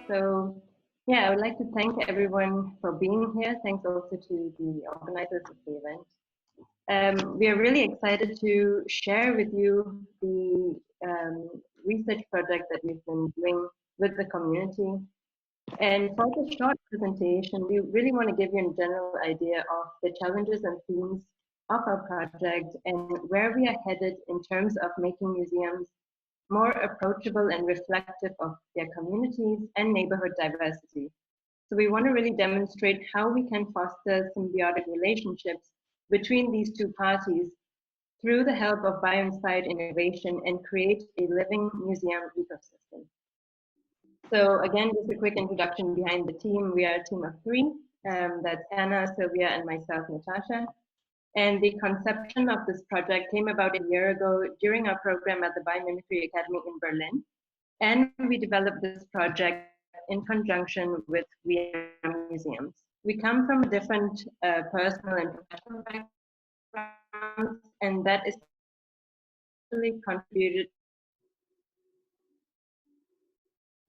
So, yeah, I would like to thank everyone for being here. Thanks also to the organizers of the event. We are really excited to share with you the research project that we've been doing with the community. And for the short presentation, we really want to give you a general idea of the challenges and themes of our project and where we are headed in terms of making museums more approachable and reflective of their communities and neighborhood diversity. So we want to really demonstrate how we can foster symbiotic relationships between these two parties through the help of bio-inspired innovation and create a living museum ecosystem. So again, just a quick introduction behind the team. We are a team of three. That's Hanna, Silvia, and myself, Natasha. And the conception of this project came about a year ago during our program at the Biomimicry Academy in Berlin. And we developed this project in conjunction with We Are Museums. We come from different personal and professional backgrounds, and that is really contributed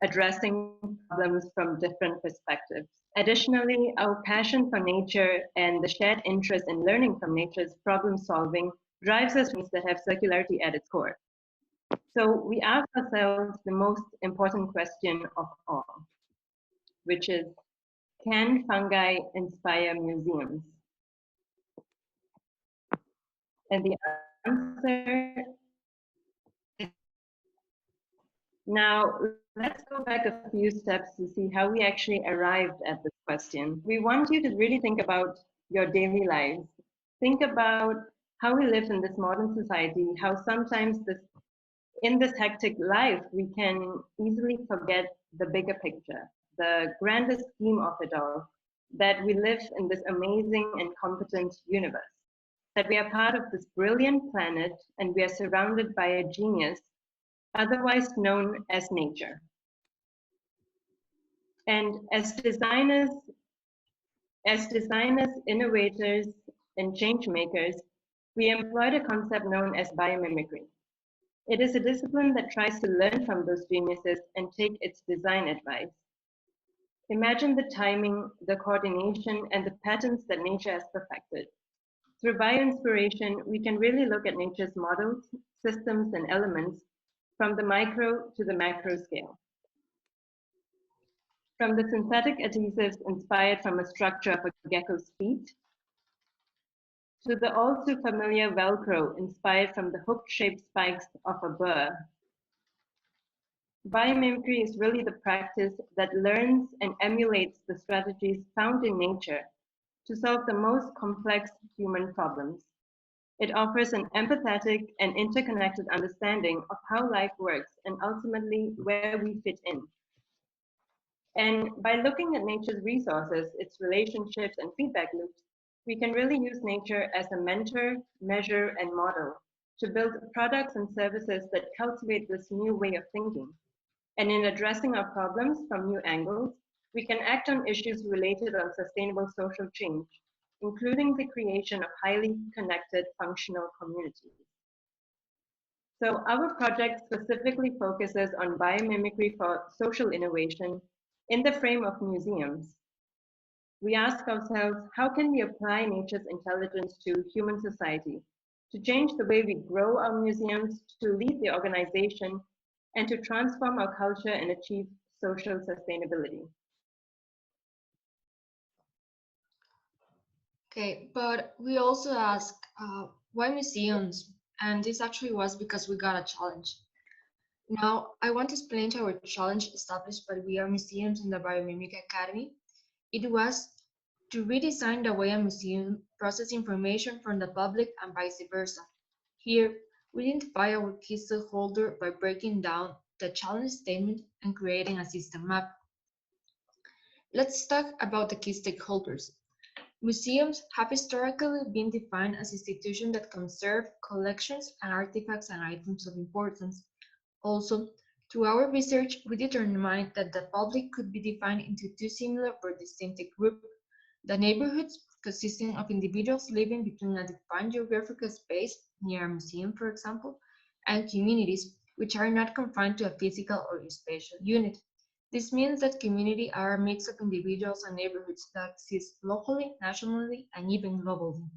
addressing problems from different perspectives. Additionally, our passion for nature and the shared interest in learning from nature's problem solving drives us that have circularity at its core. So we ask ourselves the most important question of all, which is, can fungi inspire museums? And the answer is now. Let's go back a few steps to see how we actually arrived at this question. We want you to really think about your daily lives. Think about how we live in this modern society, how sometimes in this hectic life, we can easily forget the bigger picture, the grander scheme of it all, that we live in this amazing and competent universe, that we are part of this brilliant planet and we are surrounded by a genius, otherwise known as nature. And as designers, innovators, and change makers, we employed a concept known as biomimicry. It is a discipline that tries to learn from those geniuses and take its design advice. Imagine the timing, the coordination, and the patterns that nature has perfected. Through bio-inspiration, we can really look at nature's models, systems, and elements from the micro to the macro scale. From the synthetic adhesives inspired from a structure of a gecko's feet, to the all too familiar Velcro inspired from the hook-shaped spikes of a burr. Biomimicry is really the practice that learns and emulates the strategies found in nature to solve the most complex human problems. It offers an empathetic and interconnected understanding of how life works and ultimately where we fit in. And by looking at nature's resources, its relationships and feedback loops, we can really use nature as a mentor, measure, and model to build products and services that cultivate this new way of thinking. And in addressing our problems from new angles, we can act on issues related on sustainable social change, including the creation of highly connected functional communities. So our project specifically focuses on biomimicry for social innovation in the frame of museums. We ask ourselves, how can we apply nature's intelligence to human society, to change the way we grow our museums, to lead the organization, and to transform our culture and achieve social sustainability? Okay, but we also ask, why museums? And this actually was because we got a challenge. Now, I want to explain to our challenge established by We Are Museums in the Biomimicry Academy. It was to redesign the way a museum processes information from the public and vice versa. Here, we identify our key stakeholder by breaking down the challenge statement and creating a system map. Let's talk about the key stakeholders. Museums have historically been defined as institutions that conserve collections and artifacts and items of importance. Also, through our research, we determined that the public could be defined into two similar but distinctive groups: the neighborhoods, consisting of individuals living between a defined geographical space, near a museum, for example, and communities, which are not confined to a physical or spatial unit. This means that community are a mix of individuals and neighborhoods that exist locally, nationally, and even globally.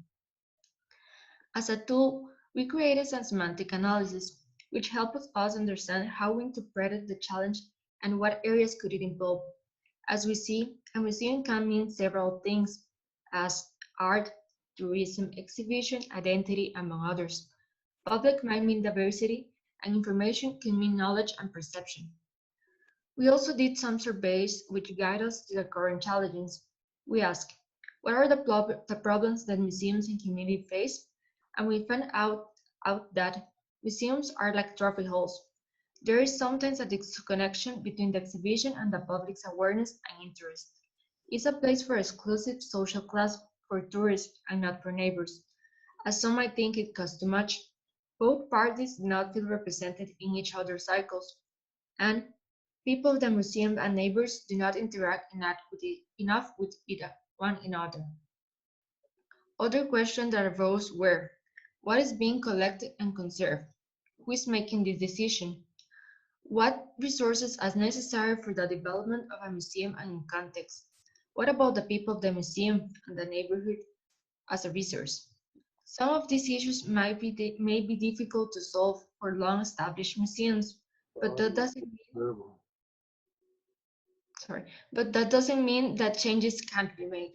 As a tool, we created some semantic analysis, which helps us understand how we interpreted the challenge and what areas could it involve. As we see, a museum can mean several things, as art, tourism, exhibition, identity, among others. Public might mean diversity, and information can mean knowledge and perception. We also did some surveys which guide us to the current challenges. We asked, what are the problems that museums and community face? And we found out that museums are like trophy halls. There is sometimes a disconnection between the exhibition and the public's awareness and interest. It's a place for exclusive social class, for tourists, and not for neighbors. As some might think it costs too much, both parties do not feel represented in each other's cycles, and people of the museum and neighbors do not interact enough with one another. Other questions that arose were, what is being collected and conserved? Who is making this decision? What resources are necessary for the development of a museum and in context? What about the people of the museum and the neighborhood as a resource? Some of these issues may be difficult to solve for long-established museums, but that doesn't sorry, but that doesn't mean that changes can't be made,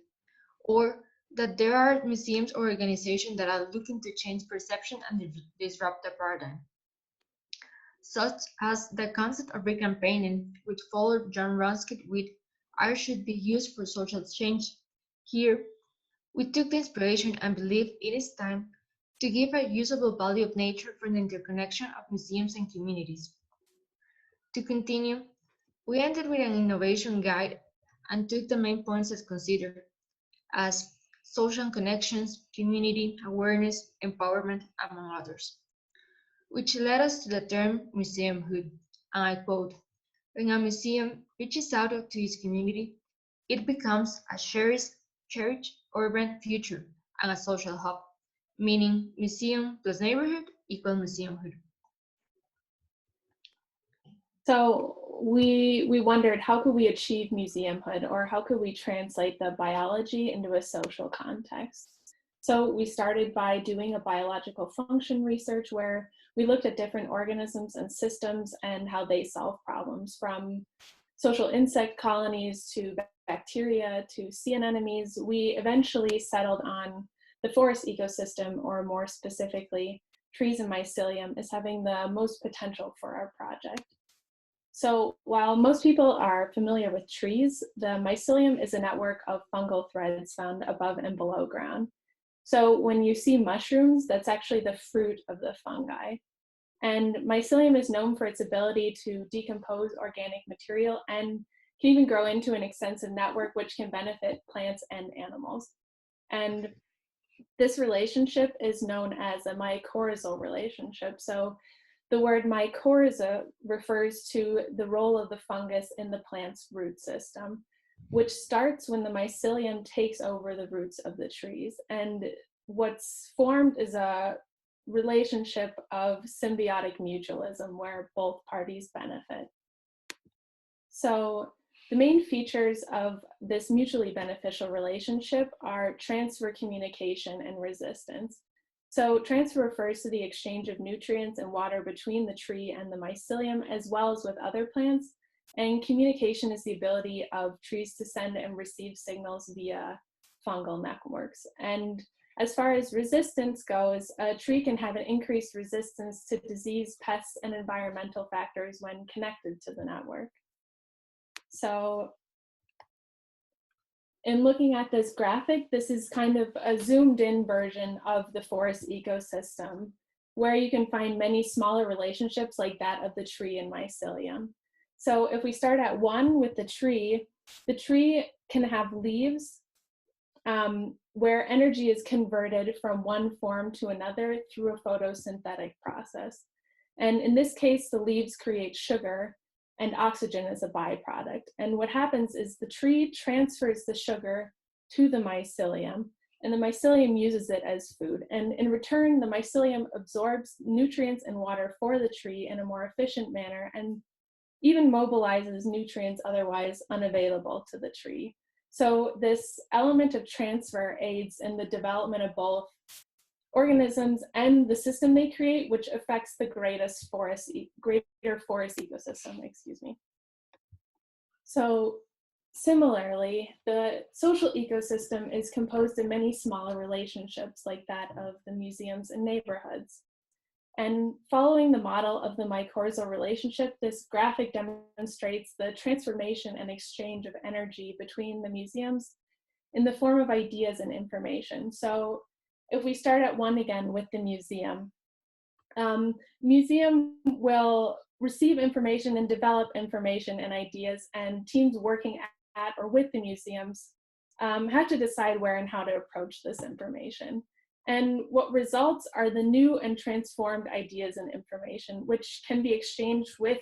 or that there are museums or organizations that are looking to change perception and disrupt the paradigm, such as the concept of recampaigning, which followed John Ruskin with art should be used for social change. Here, we took the inspiration and believe it is time to give a usable value of nature for the interconnection of museums and communities. To continue, we ended with an innovation guide and took the main points as considered as social connections, community awareness, empowerment, among others, which led us to the term museumhood. And I quote, when a museum reaches out to its community, it becomes a cherished urban future and a social hub, meaning museum plus neighborhood equal museumhood. So we wondered, how could we achieve museumhood, or how could we translate the biology into a social context? So we started by doing a biological function research where we looked at different organisms and systems and how they solve problems, from social insect colonies to bacteria to sea anemones. We eventually settled on the forest ecosystem, or more specifically, trees and mycelium, as having the most potential for our project. So while most people are familiar with trees, the mycelium is a network of fungal threads found above and below ground. So when you see mushrooms, that's actually the fruit of the fungi. And mycelium is known for its ability to decompose organic material and can even grow into an extensive network which can benefit plants and animals. And this relationship is known as a mycorrhizal relationship. So the word mycorrhiza refers to the role of the fungus in the plant's root system, which starts when the mycelium takes over the roots of the trees. And what's formed is a relationship of symbiotic mutualism where both parties benefit. So the main features of this mutually beneficial relationship are transfer, communication, and resistance. So transfer refers to the exchange of nutrients and water between the tree and the mycelium, as well as with other plants. And communication is the ability of trees to send and receive signals via fungal networks. And as far as resistance goes, a tree can have an increased resistance to disease, pests, and environmental factors when connected to the network. So in looking at this graphic, this is kind of a zoomed in version of the forest ecosystem, where you can find many smaller relationships like that of the tree and mycelium. So if we start at 1 with the tree can have leaves where energy is converted from one form to another through a photosynthetic process. And in this case, the leaves create sugar, and oxygen is a byproduct. And what happens is the tree transfers the sugar to the mycelium, and the mycelium uses it as food. And in return, the mycelium absorbs nutrients and water for the tree in a more efficient manner, and even mobilizes nutrients otherwise unavailable to the tree. So this element of transfer aids in the development of both organisms and the system they create, which affects the greater forest ecosystem, excuse me. So similarly, the social ecosystem is composed of many smaller relationships like that of the museums and neighborhoods. And following the model of the mycorrhizal relationship, this graphic demonstrates the transformation and exchange of energy between the museums in the form of ideas and information. So if we start at one again with the museum, museum will receive information and develop information and ideas, and teams working at or with the museums have to decide where and how to approach this information. And what results are the new and transformed ideas and information, which can be exchanged with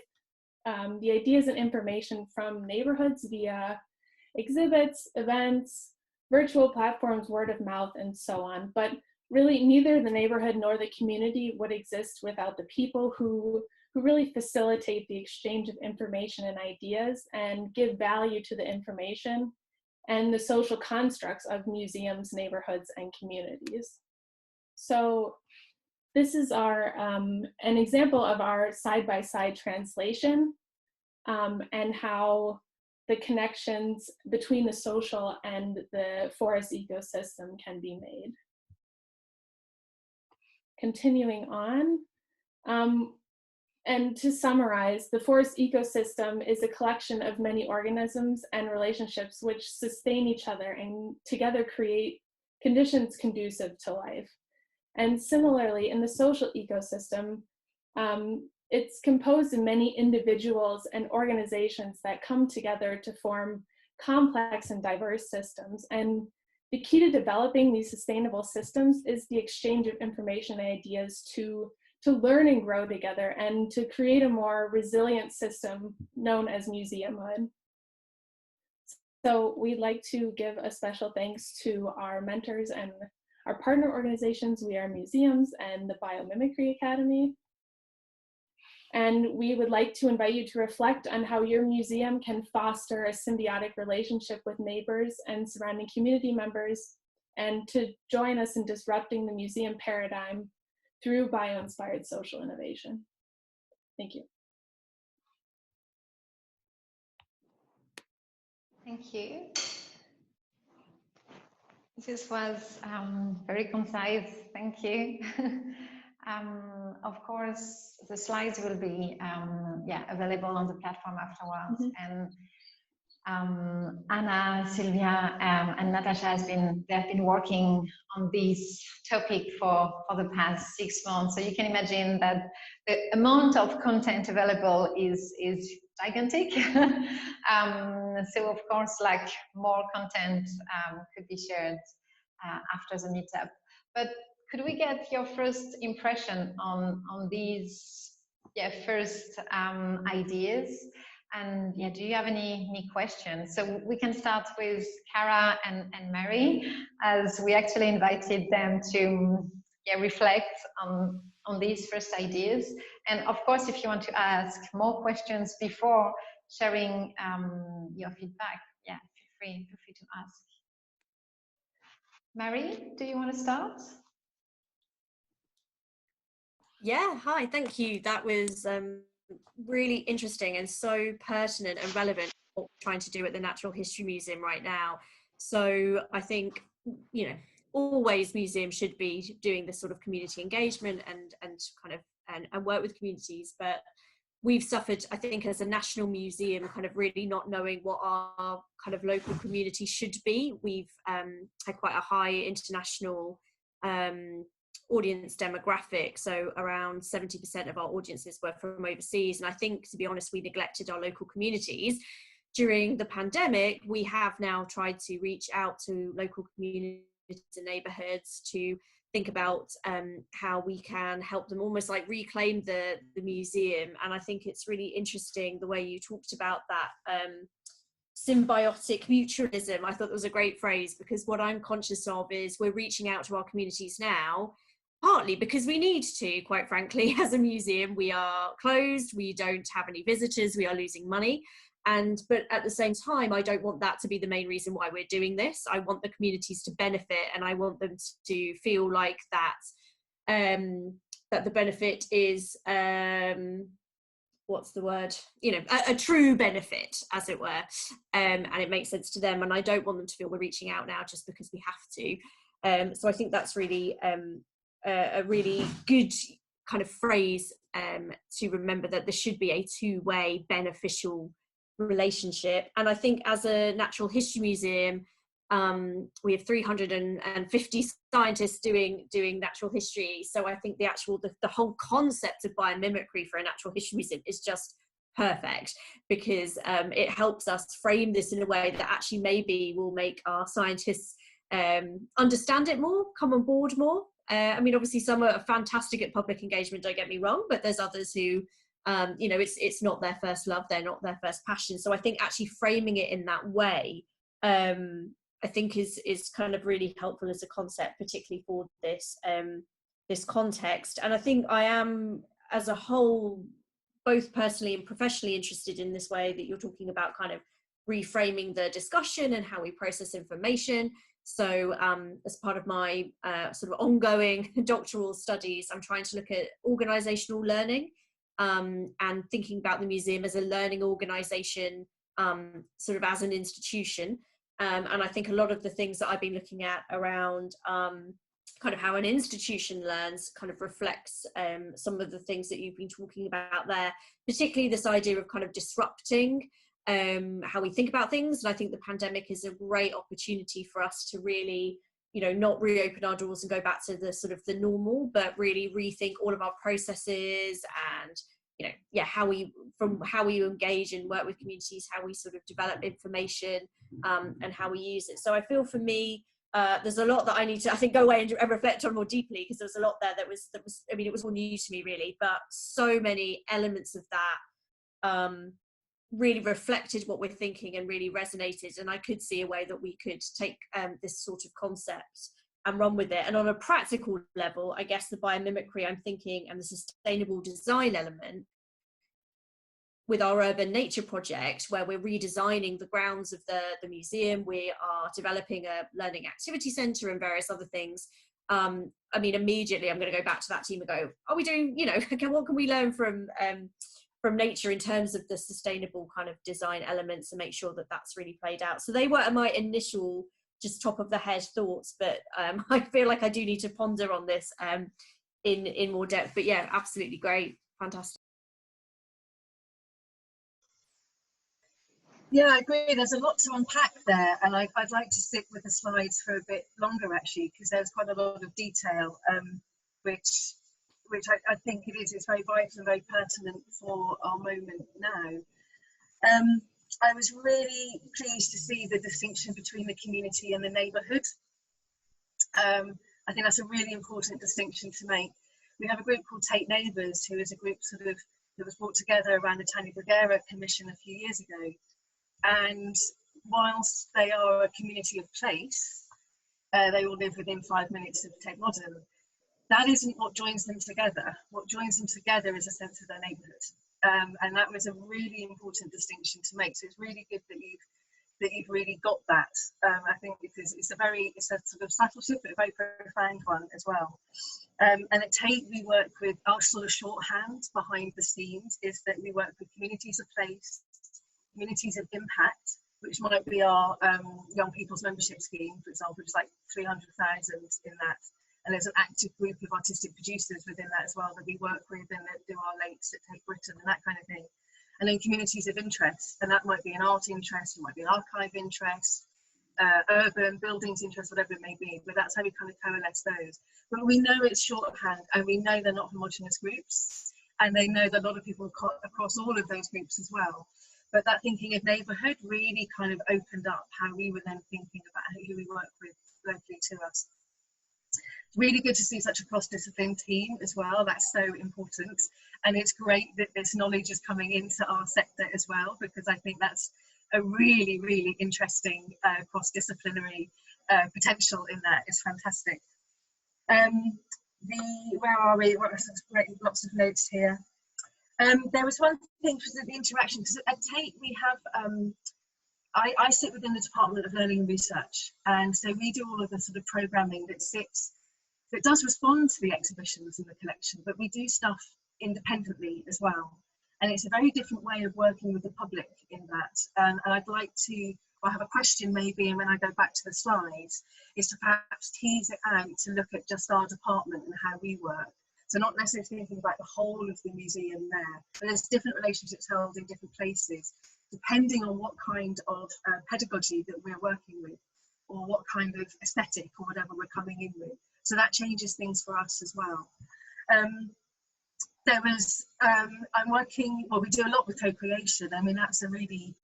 the ideas and information from neighborhoods via exhibits, events, virtual platforms, word of mouth, and so on. But really, neither the neighborhood nor the community would exist without the people who really facilitate the exchange of information and ideas and give value to the information and the social constructs of museums, neighborhoods, and communities. So this is our an example of our side-by-side translation and how the connections between the social and the forest ecosystem can be made. Continuing on, and to summarize, the forest ecosystem is a collection of many organisms and relationships which sustain each other and together create conditions conducive to life. And similarly, in the social ecosystem, it's composed of many individuals and organizations that come together to form complex and diverse systems. And the key to developing these sustainable systems is the exchange of information and ideas to learn and grow together and to create a more resilient system known as Museumhood. So we'd like to give a special thanks to our mentors and our partner organizations, We Are Museums and the Biomimicry Academy. And we would like to invite you to reflect on how your museum can foster a symbiotic relationship with neighbors and surrounding community members, and to join us in disrupting the museum paradigm through bio-inspired social innovation. Thank you. Thank you. This was very concise. Thank you. Of course, the slides will be available on the platform afterwards. And Anna, Silvia, and Natasha they've been working on this topic for the past 6 months. So you can imagine that the amount of content available is gigantic. So of course, like, more content could be shared after the meetup. But could we get your first impression on these first ideas? And do you have any questions? So we can start with Cara and Marie, as we actually invited them to reflect on these first ideas. And of course, if you want to ask more questions before sharing your feedback, feel free to ask. Marie, do you want to start? Yeah, hi, thank you. That was really interesting and so pertinent and relevant to what we're trying to do at the Natural History Museum right now. So I think, always museums should be doing this sort of community engagement and work with communities, but we've suffered, I think, as a national museum, kind of really not knowing what our kind of local community should be. We've had quite a high international audience demographic, so around 70% of our audiences were from overseas, and I think, to be honest, we neglected our local communities. During the pandemic, we have now tried to reach out to local communities and neighbourhoods to think about how we can help them almost like reclaim the museum. And I think it's really interesting the way you talked about that symbiotic mutualism. I thought that was a great phrase, because what I'm conscious of is we're reaching out to our communities now, partly because we need to, quite frankly. As a museum, we are closed, we don't have any visitors, we are losing money. But at the same time, I don't want that to be the main reason why we're doing this. I want the communities to benefit, and I want them to feel like that, that the benefit is, what's the word, a true benefit, as it were, and it makes sense to them. And I don't want them to feel we're reaching out now just because we have to. So I think that's really a really good kind of phrase to remember, that there should be a two-way beneficial relationship. And I think as a natural history museum, we have 350 scientists doing natural history. So I think the whole concept of biomimicry for a natural history museum is just perfect, because it helps us frame this in a way that actually maybe will make our scientists understand it more, come on board more. I mean, obviously some are fantastic at public engagement, don't get me wrong, but there's others who, it's not their first love, they're not their first passion. So I think actually framing it in that way, I think is kind of really helpful as a concept, particularly for this this context. And I think I am, as a whole, both personally and professionally interested in this way that you're talking about, kind of reframing the discussion and how we process information. So as part of my sort of ongoing doctoral studies, I'm trying to look at organizational learning and thinking about the museum as a learning organization, sort of as an institution. And I think a lot of the things that I've been looking at around kind of how an institution learns kind of reflects some of the things that you've been talking about there, particularly this idea of kind of disrupting how we think about things. And I think the pandemic is a great opportunity for us to really, not reopen our doors and go back to the sort of the normal, but really rethink all of our processes and, how we engage and work with communities, how we sort of develop information, and how we use it. So I feel for me, there's a lot that I need to, I think, go away and reflect on more deeply, because there was a lot there that was, I mean, it was all new to me really, but so many elements of that really reflected what we're thinking and really resonated. And I could see a way that we could take this sort of concept and run with it. And on a practical level, I guess the biomimicry I'm thinking, and the sustainable design element with our urban nature project, where we're redesigning the grounds of the museum, we are developing a learning activity centre and various other things. I mean, immediately I'm going to go back to that team and go, are we doing, okay, what can we learn from nature in terms of the sustainable kind of design elements, and make sure that that's really played out. So they were my initial, just top of the head thoughts, but I feel like I do need to ponder on this in more depth. But yeah, absolutely great, fantastic. Yeah, I agree. There's a lot to unpack there, and I'd like to stick with the slides for a bit longer, actually, because there's quite a lot of detail, which I think it's very vital and very pertinent for our moment now. I was really pleased to see the distinction between the community and the neighbourhood. I think that's a really important distinction to make. We have a group called Tate Neighbours, who is a group that was brought together around the Tanya Bruguera Commission a few years ago. And whilst they are a community of place, they all live within 5 minutes of Tate Modern. That isn't what joins them together. What joins them together is a sense of their neighbourhood, and that was a really important distinction to make. So it's really good that you've really got that. I think it's a sort of subtle shift, but a very profound one as well. And at Tate, we work with, our sort of shorthand behind the scenes is that we work with communities of place, communities of impact, which might be our young people's membership scheme, for example, which is like 300,000 in that. And there's an active group of artistic producers within that as well that we work with, and that do our lakes at Tate Britain and that kind of thing. And then communities of interest, and that might be an art interest, it might be an archive interest, urban buildings interest, whatever it may be, but that's how we kind of coalesce those. But we know it's shorthand, and we know they're not homogenous groups, and they know that a lot of people across all of those groups as well. But that thinking of neighbourhood really kind of opened up how we were then thinking about who we work with locally to us. Really good to see such a cross-discipline team as well. That's so important, and it's great that this knowledge is coming into our sector as well, because I think that's a really, really interesting cross-disciplinary potential in that. It's fantastic. where are we? Lots of notes here. There was one thing for the interaction, because at Tate we have, I sit within the Department of Learning and Research, and so we do all of the sort of programming that does respond to the exhibitions in the collection, but we do stuff independently as well. And it's a very different way of working with the public in that. And I'd like to, I have a question maybe, and when I go back to the slides, is to perhaps tease it out to look at just our department and how we work. So not necessarily thinking about the whole of the museum there, but there's different relationships held in different places, depending on what kind of pedagogy that we're working with, or what kind of aesthetic or whatever we're coming in with. So that changes things for us as well. There was, I'm working, well, we do a lot with co-creation. I mean, that's a really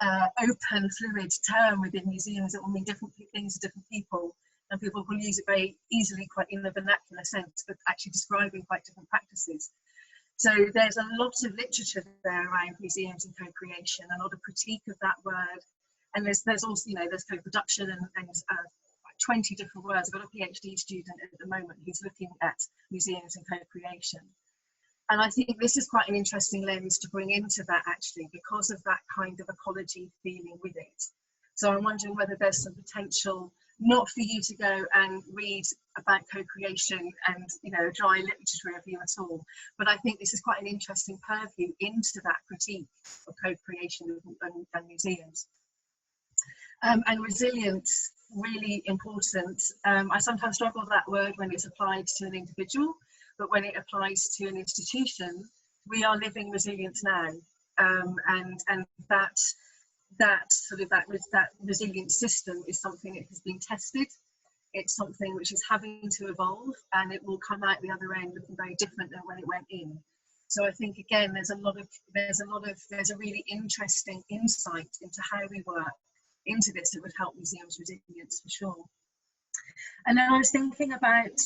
open, fluid term within museums. It will mean different things to different people, and people will use it very easily, quite in the vernacular sense, but actually describing quite different practices. So there's a lot of literature there around museums and co-creation, a lot of critique of that word. And there's also, you know, there's co-production and 20 different words. I've got a PhD student at the moment who's looking at museums and co-creation. And I think this is quite an interesting lens to bring into that, actually, because of that kind of ecology feeling with it. So I'm wondering whether there's some potential, not for you to go and read about co-creation and, you know, a dry literature review at all, but I think this is quite an interesting purview into that critique of co-creation and museums. And resilience, really important. I sometimes struggle with that word when it's applied to an individual, but when it applies to an institution, we are living resilience now, and that resilient system is something that has been tested. It's something which is having to evolve, and it will come out the other end looking very different than when it went in. So I think again, there's a really interesting insight into how we work into this that would help museums' resilience for sure. And then I was thinking about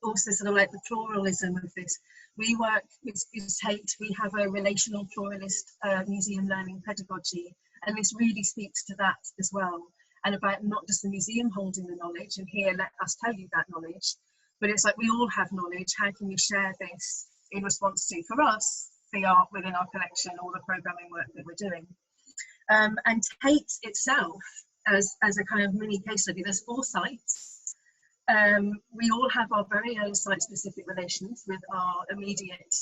also sort of like the pluralism of this. We work with Tate, we have a relational pluralist museum learning pedagogy, and this really speaks to that as well, and about not just the museum holding the knowledge and here let us tell you that knowledge, but it's like we all have knowledge. How can we share this in response to, for us, the art within our collection, all the programming work that we're doing. And Tate itself, as a kind of mini case study, there's 4 sites. We all have our very own site-specific relations with our immediate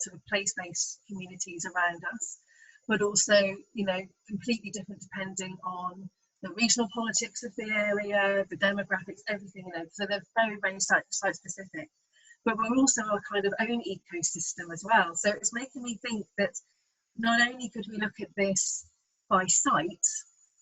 sort of place-based communities around us, but also, you know, completely different depending on the regional politics of the area, the demographics, everything, you know, so they're very, very site-specific. But we're also our kind of own ecosystem as well. So it's making me think that not only could we look at this by site,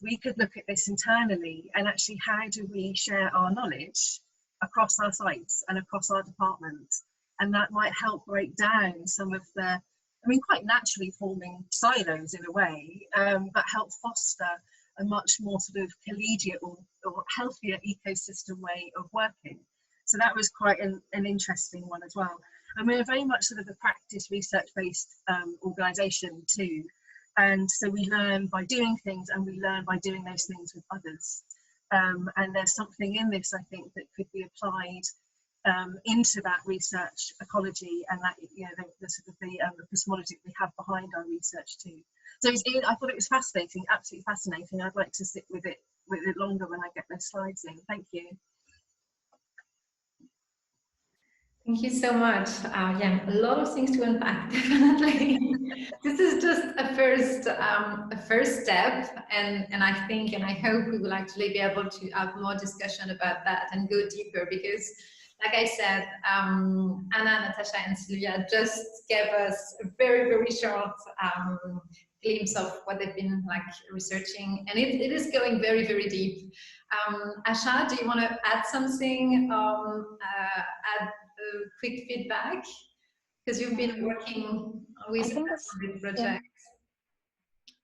we could look at this internally, and actually how do we share our knowledge across our sites and across our department, and that might help break down some of the, I mean, quite naturally forming silos in a way, but help foster a much more sort of collegiate or healthier ecosystem way of working. So that was quite an interesting one as well. And we're very much sort of a practice research-based organisation too. And so we learn by doing things, and we learn by doing those things with others. And there's something in this, I think, that could be applied into that research ecology, and that, you know, the sort of the epistemology we have behind our research too. So I thought it was fascinating, absolutely fascinating. I'd like to sit with it longer when I get those slides in. Thank you. Thank you so much. Yeah, a lot of things to unpack, definitely. This is just a first step, and I think, and I hope we will actually be able to have more discussion about that and go deeper, because, like I said, Anna, Natasha, and Silvia just gave us a very, very short glimpse of what they've been like researching, and it is going very, very deep. Asha, do you want to add something? Add quick feedback, because you've been working with this project.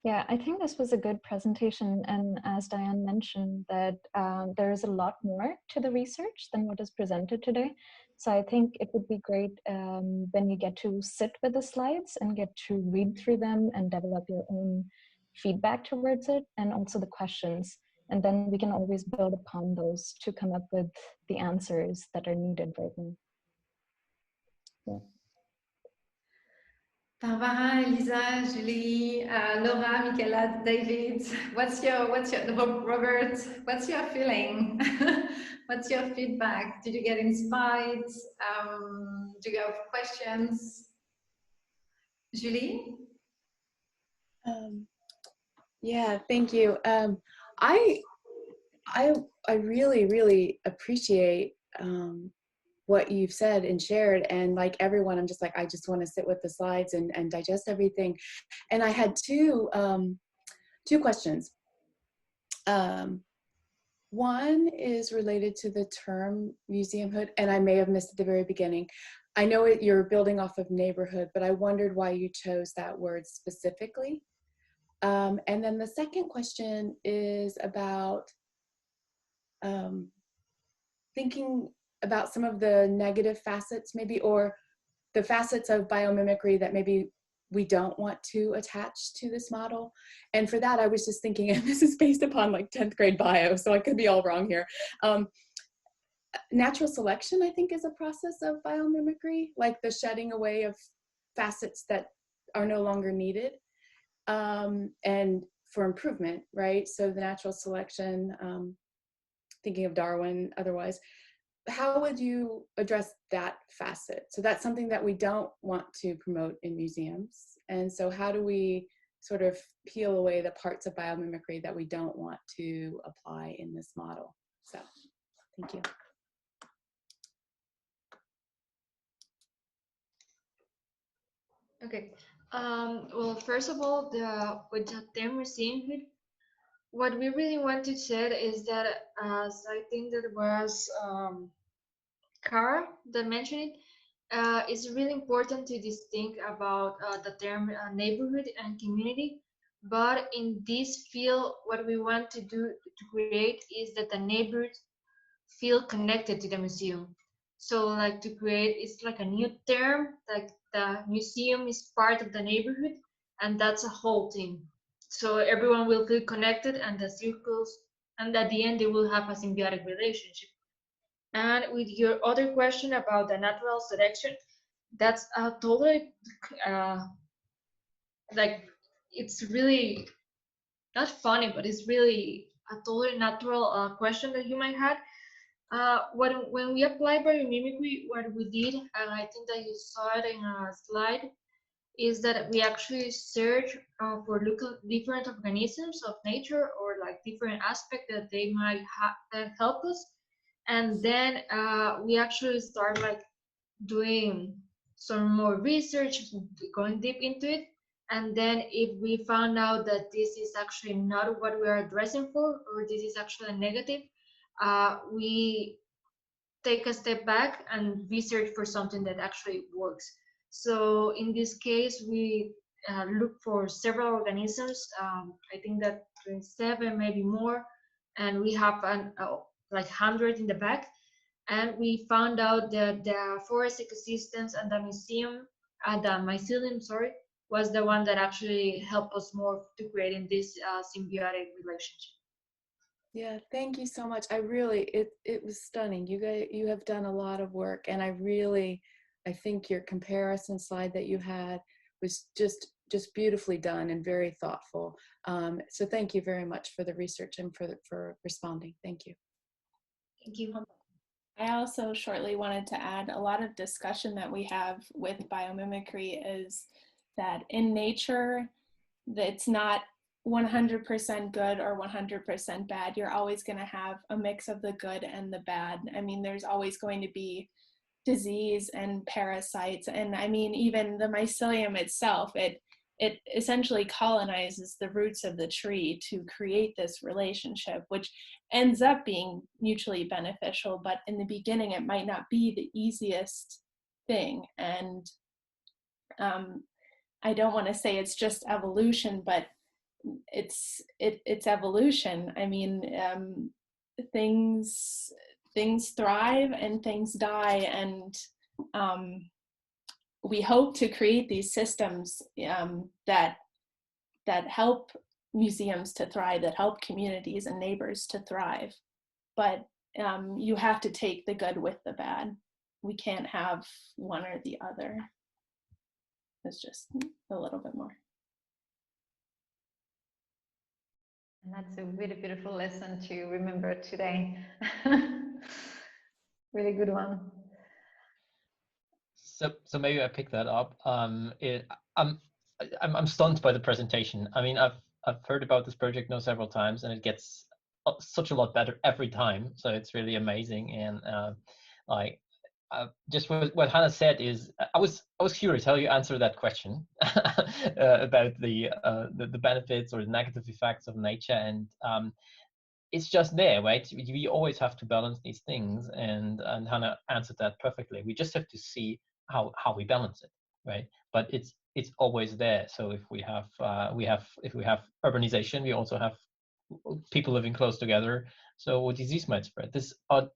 Yeah, I think this was a good presentation, and as Diane mentioned, that there is a lot more to the research than what is presented today. So I think it would be great when you get to sit with the slides and get to read through them and develop your own feedback towards it, and also the questions. And then we can always build upon those to come up with the answers that are needed right now. Yeah. Barbara, Elisa, Julie, Laura, Michaela, David, what's your Robert, what's your feeling? What's your feedback? Did you get inspired? Do you have questions? Julie? Yeah, thank you. I really, really appreciate what you've said and shared, and like everyone, I'm just like, I just want to sit with the slides and digest everything. And I had two questions. One is related to the term museumhood, and I may have missed at the very beginning. I know you're building off of neighborhood, but I wondered why you chose that word specifically. And then the second question is about thinking about some of the negative facets maybe, or the facets of biomimicry that maybe we don't want to attach to this model. And for that, I was just thinking, and this is based upon like 10th grade bio, so I could be all wrong here. Natural selection, I think, is a process of biomimicry, like the shedding away of facets that are no longer needed, and for improvement, right? So the natural selection, thinking of Darwin otherwise, how would you address that facet? So that's something that we don't want to promote in museums. And so how do we sort of peel away the parts of biomimicry that we don't want to apply in this model? So thank you. Okay. Well, first of all, with the term museumhood, what we really want to say is that, as I think that was Cara that mentioned it, it's really important to distinct about the term neighborhood and community. But in this field, what we want to do to create is that the neighbors feel connected to the museum. So like to create, it's like a new term, like the museum is part of the neighborhood, and that's a whole thing. So everyone will feel connected, and the circles, and at the end they will have a symbiotic relationship. And with your other question about the natural selection, that's totally like, it's really not funny, but it's really a totally natural question that you might have. When we apply biomimicry, what we did, and I think that you saw it in a slide, is that we actually search for different organisms of nature, or like different aspects that they might help us. And then we actually start like doing some more research, going deep into it. And then if we found out that this is actually not what we are addressing for, or this is actually a negative, we take a step back and research for something that actually works. So in this case, we look for several organisms. I think that 27, maybe more, and we have like 100 in the back. And we found out that the forest ecosystems and the mycelium, sorry, was the one that actually helped us more to creating this symbiotic relationship. Yeah, thank you so much. I really, it was stunning. You have done a lot of work, and I think your comparison slide that you had was just beautifully done and very thoughtful. So thank you very much for the research and for responding. Thank you. Thank you. I also shortly wanted to add, a lot of discussion that we have with biomimicry is that in nature, it's not 100% good or 100% bad. You're always going to have a mix of the good and the bad. I mean, there's always going to be disease and parasites. And I mean, even the mycelium itself, it essentially colonizes the roots of the tree to create this relationship, which ends up being mutually beneficial. But in the beginning, it might not be the easiest thing. And I don't want to say it's just evolution, but it's evolution. I mean, things thrive and things die, and we hope to create these systems that help museums to thrive, that help communities and neighbors to thrive. But you have to take the good with the bad. We can't have one or the other. It's just a little bit more. And that's a really beautiful lesson to remember today. Really good one. So maybe I pick that up. I'm stunned by the presentation. I mean, I've heard about this project now several times, and it gets such a lot better every time. So it's really amazing. And just what Hanna said is, I was curious how you answer that question about the benefits or the negative effects of nature, and it's just there, right? We always have to balance these things, and Hanna answered that perfectly. We just have to see how we balance it, right? But it's always there. So if we have urbanization, we also have people living close together. So disease might spread. These are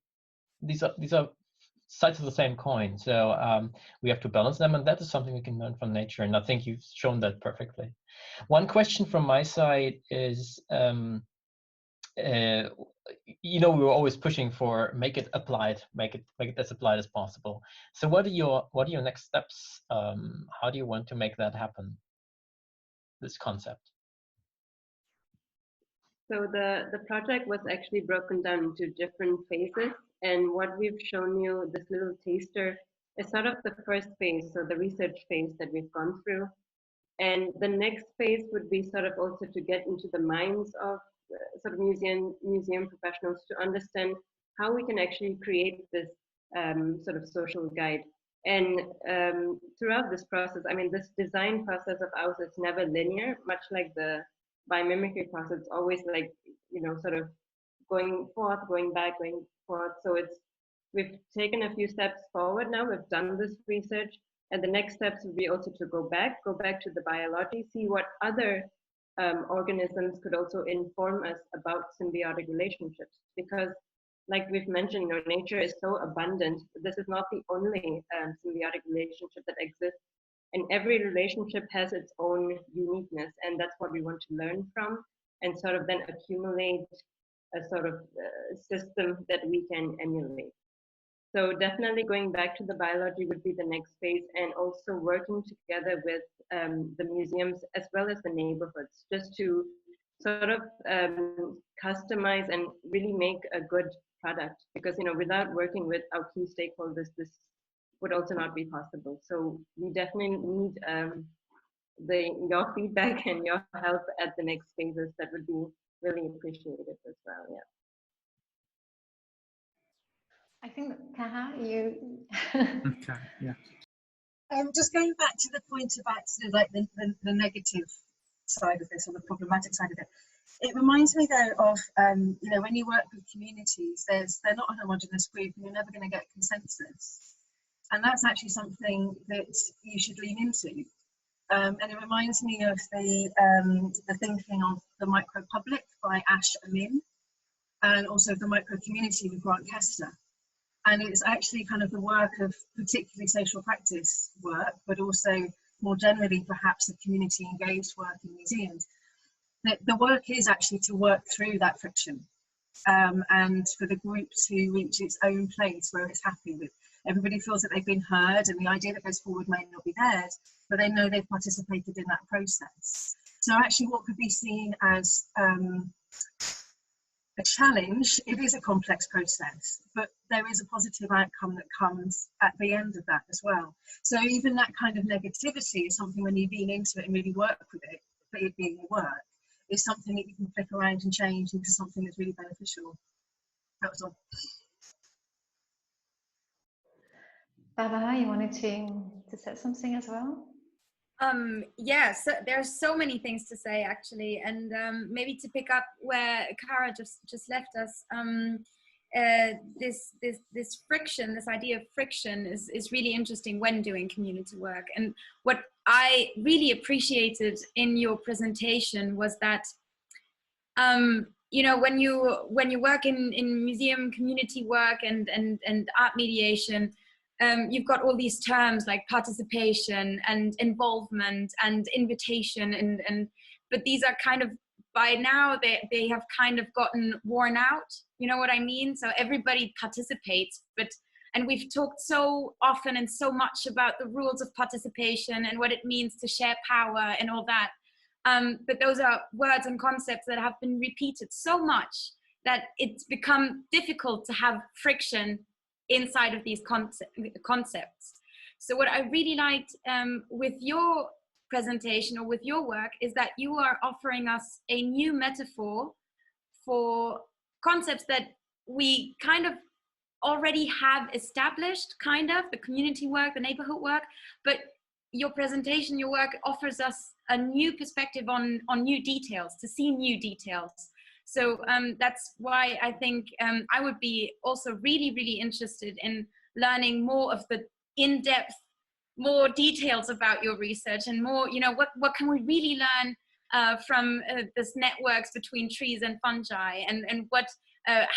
sides of the same coin. So we have to balance them, and that is something we can learn from nature. And I think you've shown that perfectly. One question from my side is, we were always pushing for make it as applied as possible. So what are your next steps? How do you want to make that happen, this concept? So the project was actually broken down into different phases, and what we've shown you, this little taster, is sort of the first phase, so the research phase that we've gone through. And the next phase would be sort of also to get into the minds of sort of museum professionals to understand how we can actually create this sort of social guide. And throughout this process, I mean, this design process of ours is never linear, much like the biomimicry process. It's always like, sort of going forth, going back, going forth. So we've taken a few steps forward now. We've done this research, and the next steps would be also to go back to the biology, see what other organisms could also inform us about symbiotic relationships. Because, like we've mentioned, nature is so abundant. This is not the only symbiotic relationship that exists, and every relationship has its own uniqueness, and that's what we want to learn from, and sort of then accumulate a sort of system that we can emulate. So definitely going back to the biology would be the next phase, and also working together with the museums as well as the neighborhoods, just to sort of customize and really make a good product. Because without working with our key stakeholders, this would also not be possible. So we definitely need your feedback and your help at the next phases. That would be really appreciated as well. Yeah. I think, Cara, you. Okay, yeah. Just going back to the point about sort of like the negative side of this, or the problematic side of it. It reminds me though of when you work with communities, they're not a homogenous group, and you're never going to get consensus. And that's actually something that you should lean into. And it reminds me of the thinking of the micro-public by Ash Amin, and also the micro-community with Grant Kester. And it's actually kind of the work of particularly social practice work, but also more generally perhaps of community engaged work in museums. The work is actually to work through that friction, and for the group to reach its own place where it's happy with. Everybody feels that they've been heard, and the idea that goes forward may not be theirs, but they know they've participated in that process. So actually what could be seen as a challenge, it is a complex process, but there is a positive outcome that comes at the end of that as well. So even that kind of negativity is something, when you lean into it and really work with it, for it being your work, is something that you can flick around and change into something that's really beneficial. That was all. Barbara, you wanted to say something as well? Yeah, so there's so many things to say actually, and maybe to pick up where Cara just left us, this friction, this idea of friction is really interesting when doing community work. And what I really appreciated in your presentation was that when you work in museum community work and art mediation, you've got all these terms like participation and involvement and invitation, but these are kind of by now they have kind of gotten worn out. You know what I mean? So everybody participates, and we've talked so often and so much about the rules of participation and what it means to share power and all that. But those are words and concepts that have been repeated so much that it's become difficult to have friction inside of these concepts. So what I really liked with your presentation or with your work is that you are offering us a new metaphor for concepts that we kind of already have established, kind of, the community work, the neighborhood work, but your presentation, your work offers us a new perspective on new details, to see new details. So that's why I think I would be also really, really interested in learning more of the in-depth, more details about your research and more, you know, what can we really learn from this networks between trees and fungi, and what,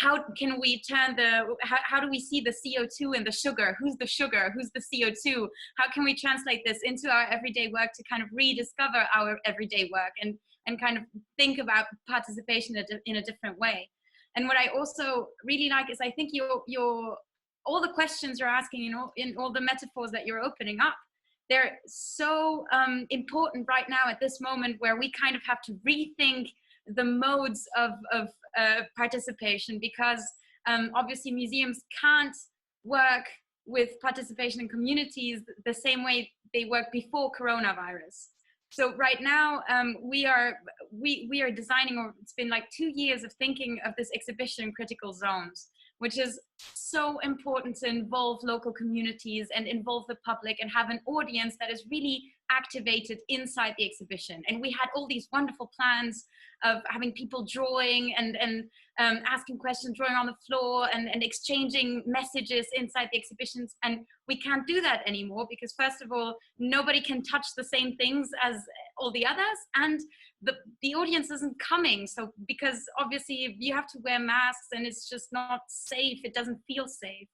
how can we turn how do we see the CO2 and the sugar? Who's the sugar? Who's the CO2? How can we translate this into our everyday work to kind of rediscover our everyday work and kind of think about participation in a different way? And what I also really like is I think your all the questions you're asking, you know, in all the metaphors that you're opening up, they're so important right now at this moment where we kind of have to rethink the modes of participation, because obviously museums can't work with participation in communities the same way they worked before coronavirus. So right now we are designing, or it's been like 2 years of thinking of this exhibition Critical Zones, which is so important to involve local communities and involve the public and have an audience that is really activated inside the exhibition. And we had all these wonderful plans of having people drawing and asking questions, drawing on the floor and exchanging messages inside the exhibitions. And we can't do that anymore because, first of all, nobody can touch the same things as all the others, and the audience isn't coming. So because obviously you have to wear masks and it's just not safe, it doesn't feel safe.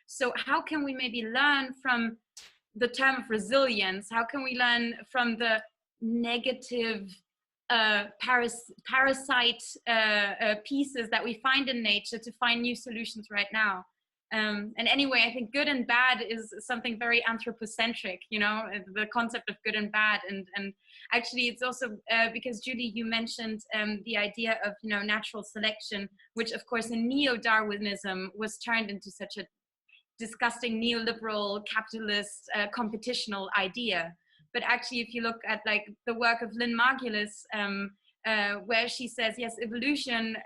So how can we maybe learn from the term of resilience? How can we learn from the negative parasite pieces that we find in nature to find new solutions right now? And anyway, I think good and bad is something very anthropocentric, you know, the concept of good and bad. And actually it's also because Julie, you mentioned the idea of, you know, natural selection, which of course in neo-Darwinism was turned into such a disgusting neoliberal capitalist competitional idea. But actually, if you look at like the work of Lynn Margulis, where she says, yes, evolution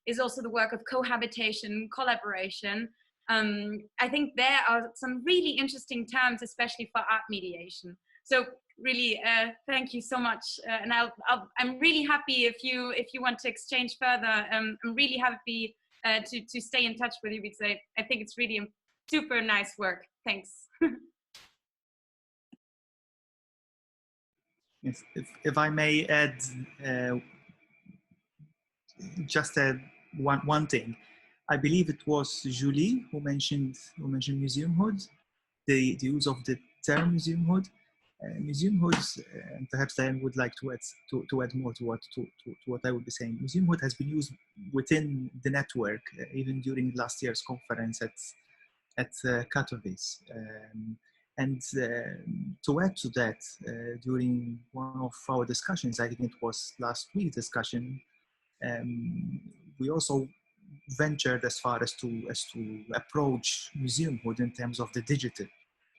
is also the work of cohabitation, collaboration. I think there are some really interesting terms, especially for art mediation. So really, thank you so much. And I'm really happy if you want to exchange further. I'm really happy to stay in touch with you, because I think it's really super nice work. Thanks. If I may add just one thing, I believe it was Julie who mentioned Museumhood, the use of the term Museumhood. Museumhood, and perhaps Diane would like to add more to what I would be saying. Museumhood has been used within the network, even during last year's conference at Katowice. And to add to that, during one of our discussions, I think it was last week's discussion, we also ventured as far as to approach Museumhood in terms of the digital.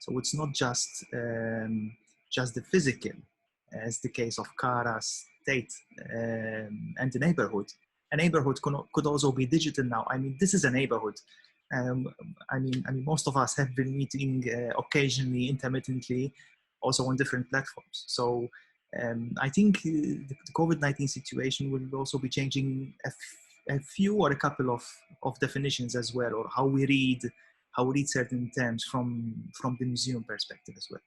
So it's not just the physical, as the case of Cara, Tate, and the neighborhood. A neighborhood could also be digital now. I mean, this is a neighborhood. I mean, most of us have been meeting occasionally, intermittently, also on different platforms. So I think the COVID-19 situation will also be changing a few or a couple of definitions as well, or how we read certain terms from the museum perspective as well.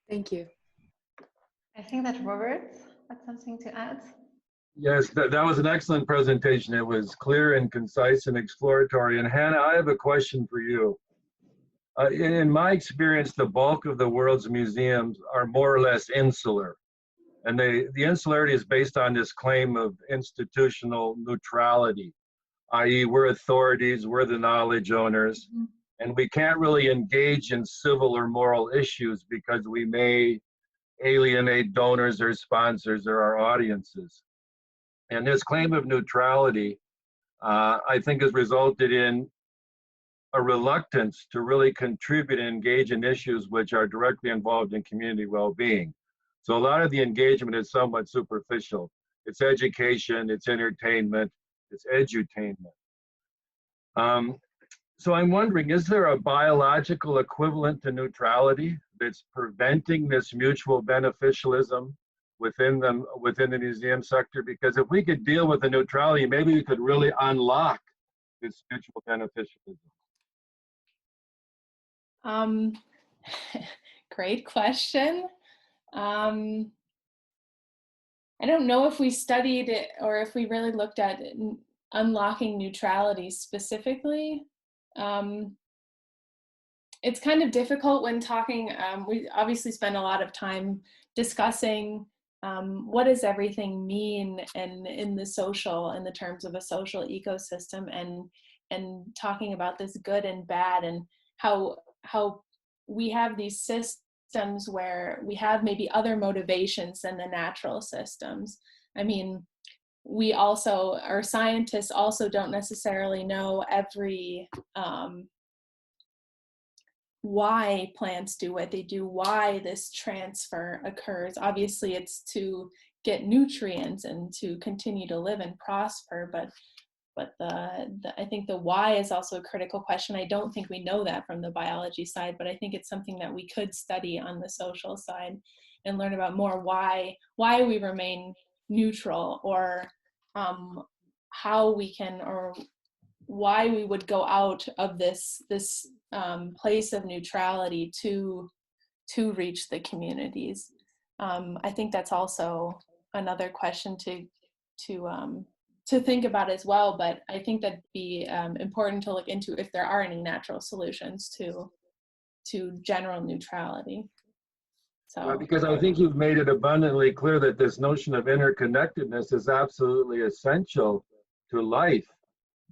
Thank you. I think that Robert had something to add. Yes, that was an excellent presentation. It was clear and concise and exploratory. And Hanna, I have a question for you. In my experience, the bulk of the world's museums are more or less insular. And the insularity is based on this claim of institutional neutrality, i.e. we're authorities, we're the knowledge owners, and we can't really engage in civil or moral issues because we may alienate donors or sponsors or our audiences. And this claim of neutrality, I think, has resulted in a reluctance to really contribute and engage in issues which are directly involved in community well-being. So a lot of the engagement is somewhat superficial. It's education, it's entertainment, it's edutainment. So I'm wondering, is there a biological equivalent to neutrality that's preventing this mutual beneficialism within the museum sector? Because if we could deal with the neutrality, maybe we could really unlock this mutual beneficialism. Great question. I don't know if we studied it or if we really looked at unlocking neutrality specifically. It's kind of difficult when talking, we obviously spend a lot of time discussing what does everything mean in the social, in the terms of a social ecosystem, and talking about this good and bad, and how we have these systems where we have maybe other motivations than the natural systems. I mean, we also, our scientists also don't necessarily know every why plants do what they do, why this transfer occurs. Obviously it's to get nutrients and to continue to live and prosper, but I think the why is also a critical question. I don't think we know that from the biology side, but I think it's something that we could study on the social side and learn about more why we remain neutral, or how we can, or why we would go out of this place of neutrality to reach the communities. I think that's also another question to think about as well, but I think that'd be important to look into if there are any natural solutions to general neutrality. So, well, because I think you've made it abundantly clear that this notion of interconnectedness is absolutely essential to life.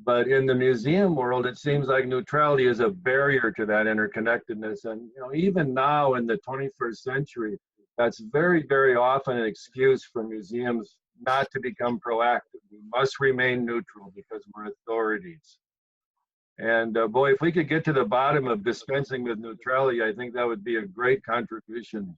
But in the museum world, it seems like neutrality is a barrier to that interconnectedness. And even now in the 21st century, that's very, very often an excuse for museums not to become proactive. We must remain neutral because we're authorities. And boy, if we could get to the bottom of dispensing with neutrality, I think that would be a great contribution.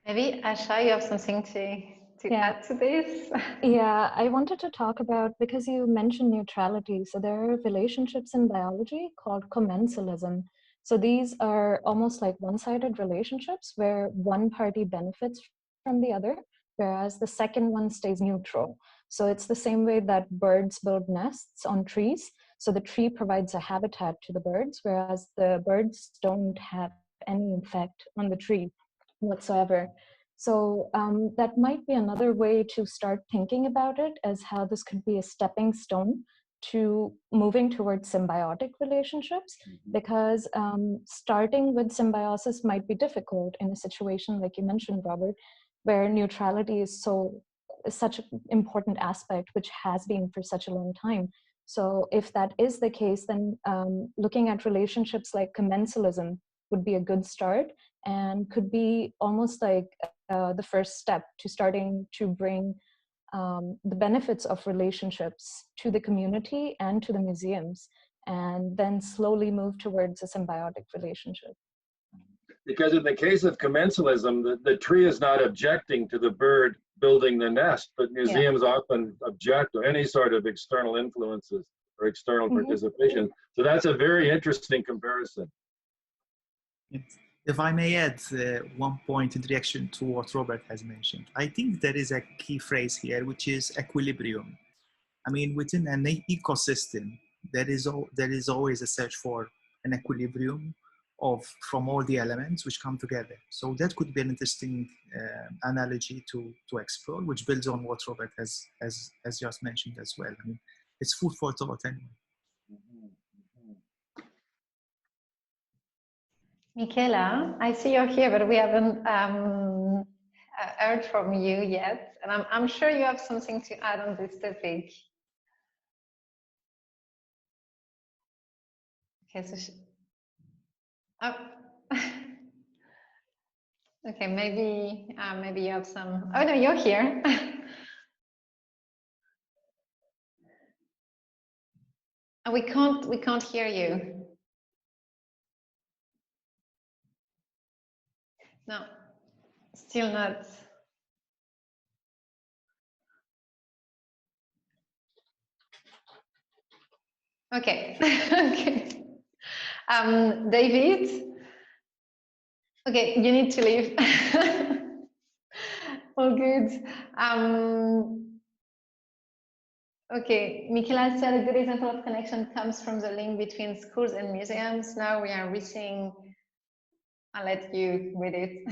Maybe Asha, you have something to add to this? Yeah, I wanted to talk about, because you mentioned neutrality, so there are relationships in biology called commensalism. So these are almost like one-sided relationships where one party benefits from the other, whereas the second one stays neutral. So it's the same way that birds build nests on trees. So the tree provides a habitat to the birds, whereas the birds don't have any effect on the tree whatsoever. So that might be another way to start thinking about it, as how this could be a stepping stone to moving towards symbiotic relationships, because starting with symbiosis might be difficult in a situation like you mentioned, Robert, where neutrality is such an important aspect, which has been for such a long time. So if that is the case, then looking at relationships like commensalism would be a good start, and could be almost like the first step to starting to bring the benefits of relationships to the community and to the museums, and then slowly move towards a symbiotic relationship. Because in the case of commensalism, the tree is not objecting to the bird building the nest, but museums often object to any sort of external influences or external participation. So that's a very interesting comparison. If I may add one point in reaction to what Robert has mentioned, I think there is a key phrase here, which is equilibrium. I mean, within an ecosystem, there is always a search for an equilibrium from all the elements which come together. So that could be an interesting analogy to explore, which builds on what Robert has just mentioned as well. I mean, it's food for thought anyway. Michaela, I see you're here, but we haven't heard from you yet, and I'm sure you have something to add on this topic. Okay, so oh. Okay, maybe maybe you have some. Oh no, you're here. And we can't hear you. No, still not. Okay. Okay. David. Okay, you need to leave. All good. Okay, Michaela said a good example of connection comes from the link between schools and museums. Now we are reaching. I'll let you read it.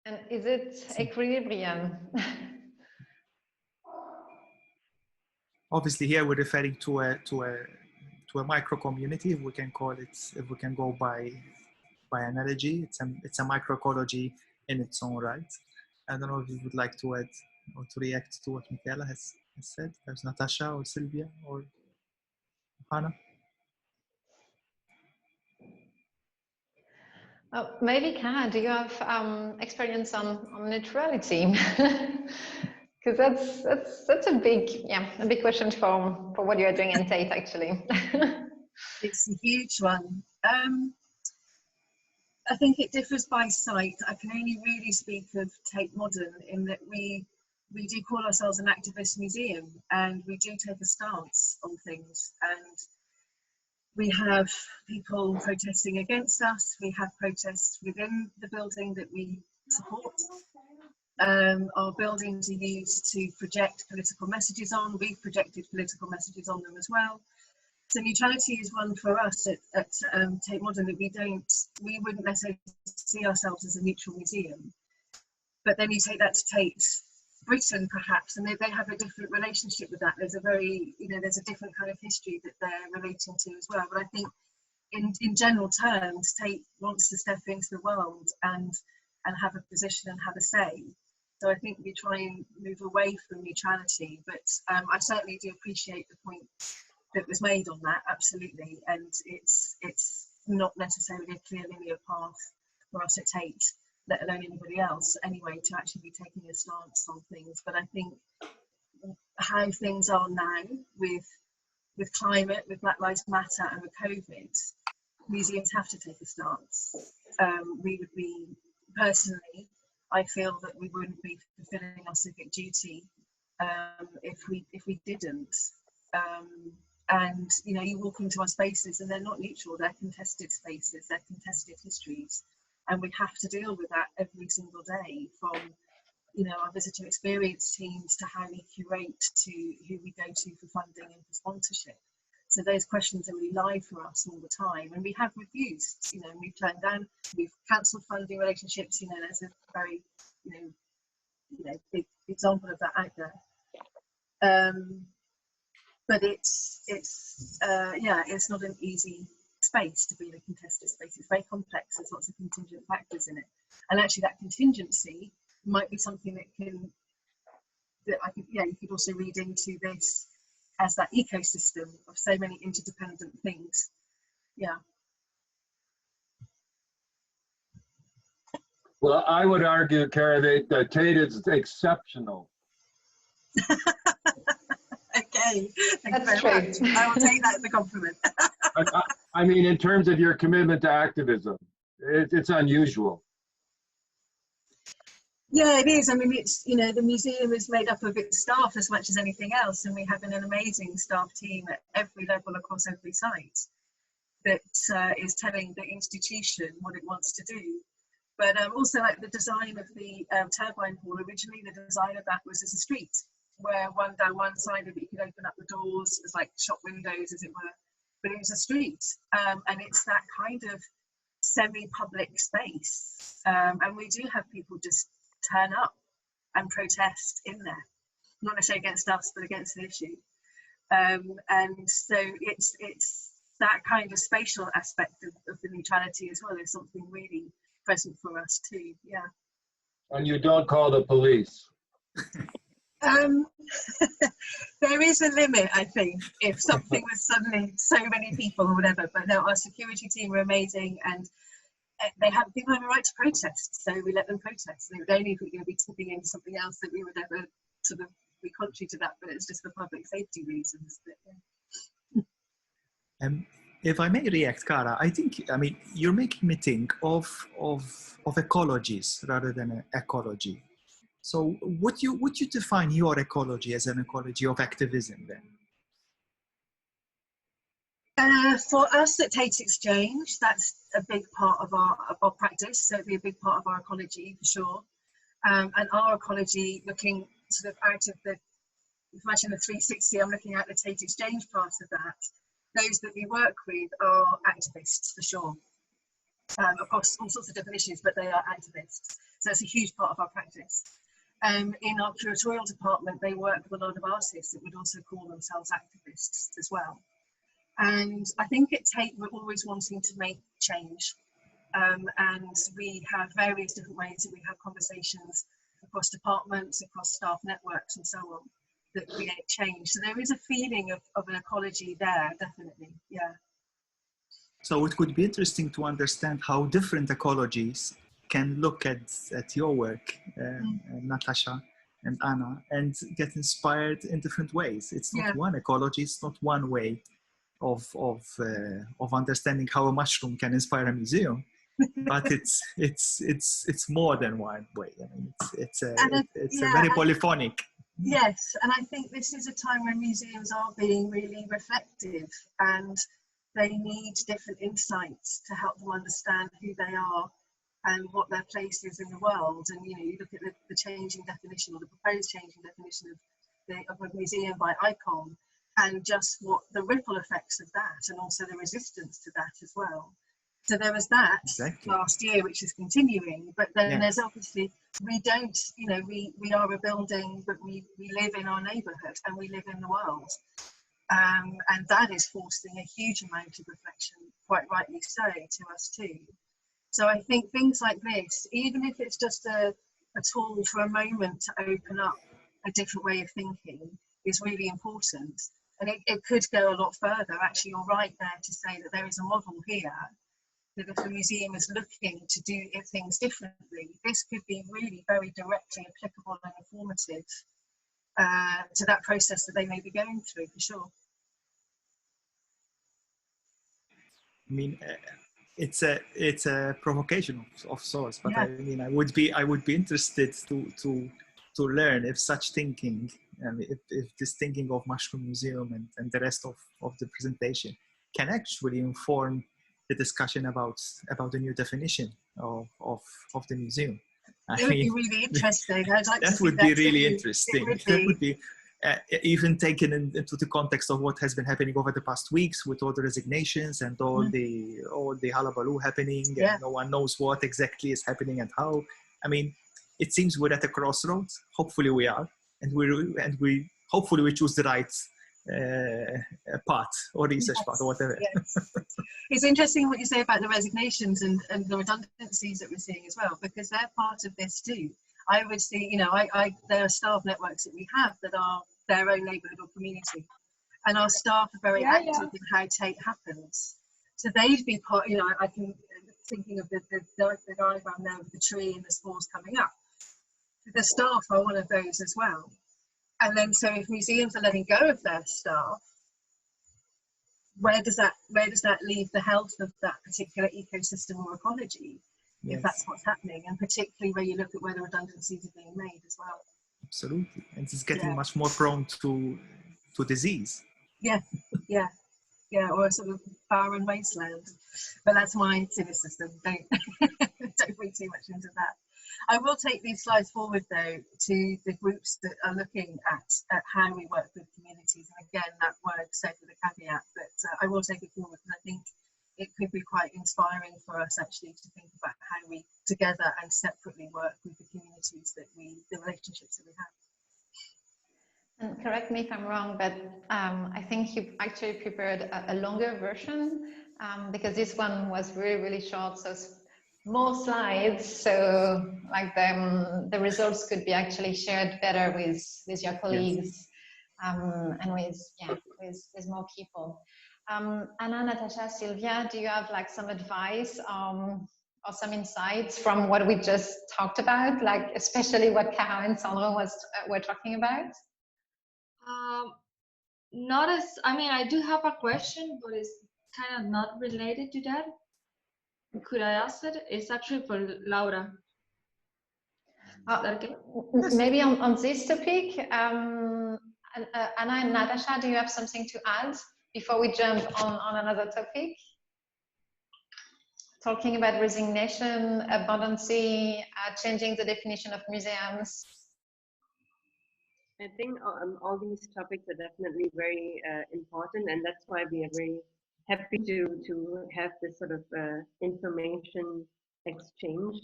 And is it equilibrium? Obviously, here we're referring to a micro community, if we can call it, if we can go by analogy. It's a microecology in its own right. I don't know if you would like to add or to react to what Michaela has said. There's Natasha or Silvia or Hanna. Maybe Cara, do you have experience on neutrality? Because that's a big question for what you're doing in Tate, actually. It's a huge one. I think it differs by site. I can only really speak of Tate Modern in that we do call ourselves an activist museum, and we do take a stance on things, and we have people protesting against us. We have protests within the building that we support. Our buildings are used to project political messages on. We've projected political messages on them as well. So neutrality is one for us at Tate Modern that we wouldn't necessarily see ourselves as a neutral museum. But then you take that to Tate Britain, perhaps, and they have a different relationship with that. There's there's a different kind of history that they're relating to as well. But I think in general terms, Tate wants to step into the world and have a position and have a say. So I think we try and move away from neutrality, but I certainly do appreciate the point that was made on that, absolutely, and it's not necessarily a clear linear path for us at Tate, let alone anybody else anyway, to actually be taking a stance on things. But I think how things are now with climate, with Black Lives Matter and with COVID, museums have to take a stance. We would be, personally, I feel that we wouldn't be fulfilling our civic duty if we didn't. And you walk into our spaces and they're not neutral, they're contested spaces, they're contested histories, and we have to deal with that every single day, from our visitor experience teams to how we curate to who we go to for funding and for sponsorship. So those questions are really live for us all the time, and we have refused, we've turned down, we've cancelled funding relationships. There's a very big example of that out there. But it's not an easy space to be in a contested space. It's very complex. There's lots of contingent factors in it, and actually that contingency might be something you could also read into this as that ecosystem of so many interdependent things. Yeah. Well, I would argue, Cara, that Tate is exceptional. Okay, thank you very much. I will take that as a compliment. I mean, in terms of your commitment to activism, it's unusual. Yeah, it is. I mean, it's the museum is made up of its staff as much as anything else, and we have an amazing staff team at every level across every site that is telling the institution what it wants to do. But also, like the design of the turbine hall, originally the design of that was as a street, where down one side of it you could open up the doors as like shop windows, as it were, but it was a street, and it's that kind of semi-public space, and we do have people just turn up and protest in there, not necessarily against us but against the issue. And so it's that kind of spatial aspect of the neutrality as well is something really present for us too. Yeah. And you don't call the police. There is a limit, I think, if something was suddenly so many people or whatever. But no, our security team are amazing, and people have a right to protest, so we let them protest. And it would only if we were going to be tipping into something else that we would ever sort of be contrary to that. But it's just for public safety reasons. But, yeah. If I may react, Cara, I mean, you're making me think of ecologies rather than ecology. So would you define your ecology as an ecology of activism then? For us at Tate Exchange, that's a big part of our practice. So it'd be a big part of our ecology for sure. And our ecology, looking sort of out of the, imagine the 360, I'm looking at the Tate Exchange part of that. Those that we work with are activists for sure. Of course, all sorts of different issues, but they are activists. So it's a huge part of our practice. In our curatorial department, they work with a lot of artists that would also call themselves activists as well. And I think at Tate, we're always wanting to make change. And we have various different ways that we have conversations across departments, across staff networks and so on, that create change. So there is a feeling of an ecology there, definitely, yeah. So it could be interesting to understand how different ecologies can look at your work, Natasha and Anna, and get inspired in different ways. It's not one ecology, it's not one way of understanding how a mushroom can inspire a museum, but it's more than one way. I mean, it's a very polyphonic. Yes, and I think this is a time when museums are being really reflective, and they need different insights to help them understand who they are and what their place is in the world. And you look at the changing definition, or the proposed changing definition of a museum by ICOM, and just what the ripple effects of that, and also the resistance to that as well. So there was that last year, which is continuing, but then there's obviously, we don't, we are a building, but we live in our neighbourhood and we live in the world. And that is forcing a huge amount of reflection, quite rightly so, to us too. So I think things like this, even if it's just a tool for a moment to open up a different way of thinking, is really important. And it could go a lot further. Actually, you're right there to say that there is a model here, that if the museum is looking to do things differently, this could be really very directly applicable and informative to that process that they may be going through, for sure. I mean, it's a provocation of sorts, but I mean, I would be interested to learn if such thinking, if this thinking of Mushroom Museum and the rest of the presentation can actually inform the discussion about the new definition of the museum. It would be really interesting. I'd like that to would be really interesting. That would be even taken into the context of what has been happening over the past weeks with all the resignations and all the hullabaloo happening, and no one knows what exactly is happening and how. I mean, it seems we're at a crossroads. Hopefully we are, and we hopefully we choose the right path or research path or whatever. Yes. It's interesting what you say about the resignations and the redundancies that we're seeing as well, because they're part of this too. I would see, there are staff networks that we have that are their own neighbourhood or community, and our staff are very active in how Tate happens. So they'd be part, I can thinking of the diagram there with the tree and the spores coming up. The staff are one of those as well. And then, so if museums are letting go of their staff, where does that leave the health of that particular ecosystem or ecology, if that's what's happening, and particularly where you look at where the redundancies are being made as well. Absolutely, and it's getting much more prone to disease. Or a sort of barren wasteland. But that's my cynicism. Don't read too much into that. I will take these slides forward though to the groups that are looking at how we work with communities, and again that word said with a caveat, but I will take it forward because I think it could be quite inspiring for us actually to think about how we together and separately work with the communities that the relationships that we have. And correct me if I'm wrong, but I think you actually prepared a longer version because this one was really, really short. So more slides, so like the results could be actually shared better with your colleagues. And with more people. Anna, Natasha, Silvia, do you have like some advice or some insights from what we just talked about, like especially what Cara and Sandro were talking about? Not as, I mean, I do have a question, but it's kind of not related to that. Could I ask it? It's actually for Laura. Okay? Maybe on this topic, Anna and Natasha, do you have something to add before we jump on another topic? Talking about resignation, abundancy, changing the definition of museums. I think all these topics are definitely very important, and that's why we are very happy to have this sort of information exchange.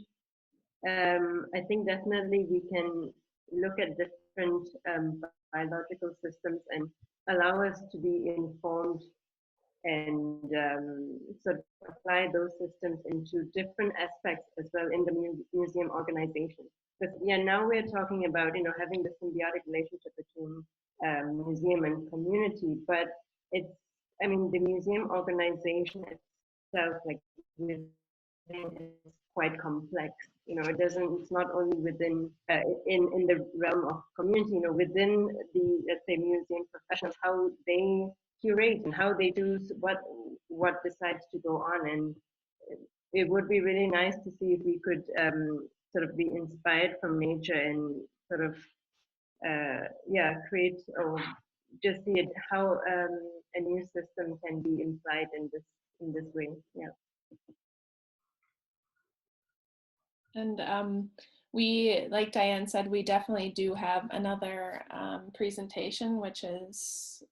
I think definitely we can look at different biological systems and allow us to be informed and sort of apply those systems into different aspects as well in the museum organization. Because now we're talking about having the symbiotic relationship between museum and community, but it's the museum organization itself, like, is quite complex. It's not only within in the realm of community, within the, let's say, museum professionals, how they curate and how they choose what decides to go on. And it would be really nice to see if we could sort of be inspired from nature and sort of create or just see it, how a new system can be implied in this way. And we, like Diane said, we definitely do have another presentation, which is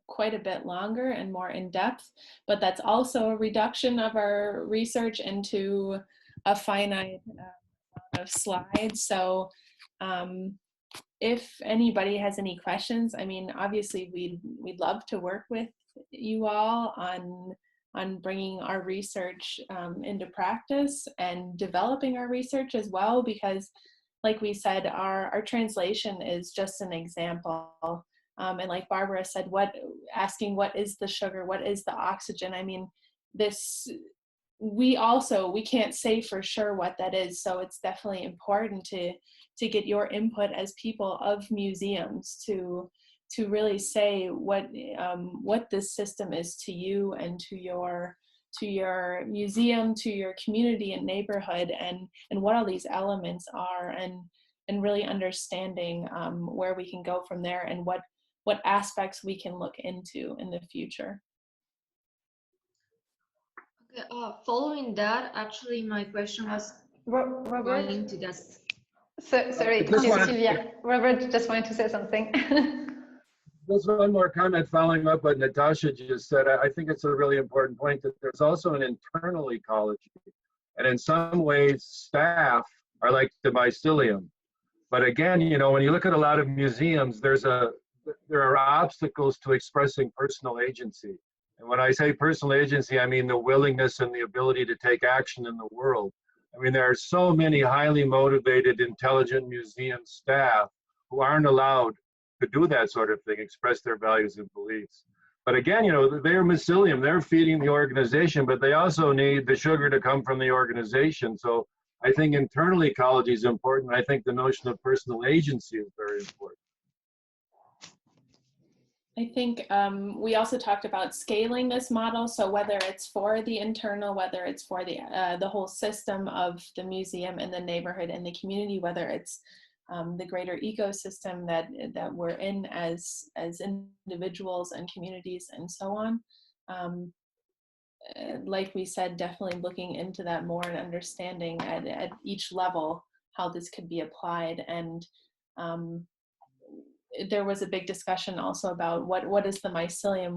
quite a bit longer and more in depth, but that's also a reduction of our research into a finite amount of slides. So if anybody has any questions, obviously we'd love to work with you all on bringing our research into practice and developing our research as well, because like we said, our translation is just an example. And like Barbara said, asking what is the sugar, what is the oxygen? We can't say for sure what that is. So it's definitely important to get your input as people of museums to really say what this system is to you and to your museum, to your community and neighborhood, and what all these elements are, and really understanding where we can go from there and what aspects we can look into in the future. Okay, following that, actually my question was going to this. Sorry, Silvia. Robert just wanted to say something. Just one more comment following up what Natasha just said. I think it's a really important point that there's also an internal ecology. And in some ways, staff are like the mycelium. But again, when you look at a lot of museums, there are obstacles to expressing personal agency. And when I say personal agency, I mean the willingness and the ability to take action in the world. There are so many highly motivated, intelligent museum staff who aren't allowed to do that sort of thing, express their values and beliefs. But again, they're mycelium, they're feeding the organization, but they also need the sugar to come from the organization. So I think internal ecology is important. I think the notion of personal agency is very important. I think we also talked about scaling this model. So whether it's for the internal, whether it's for the whole system of the museum and the neighborhood and the community, whether it's the greater ecosystem that we're in as individuals and communities and so on. Like we said, definitely looking into that more and understanding at each level how this could be applied. And there was a big discussion also about what is the mycelium,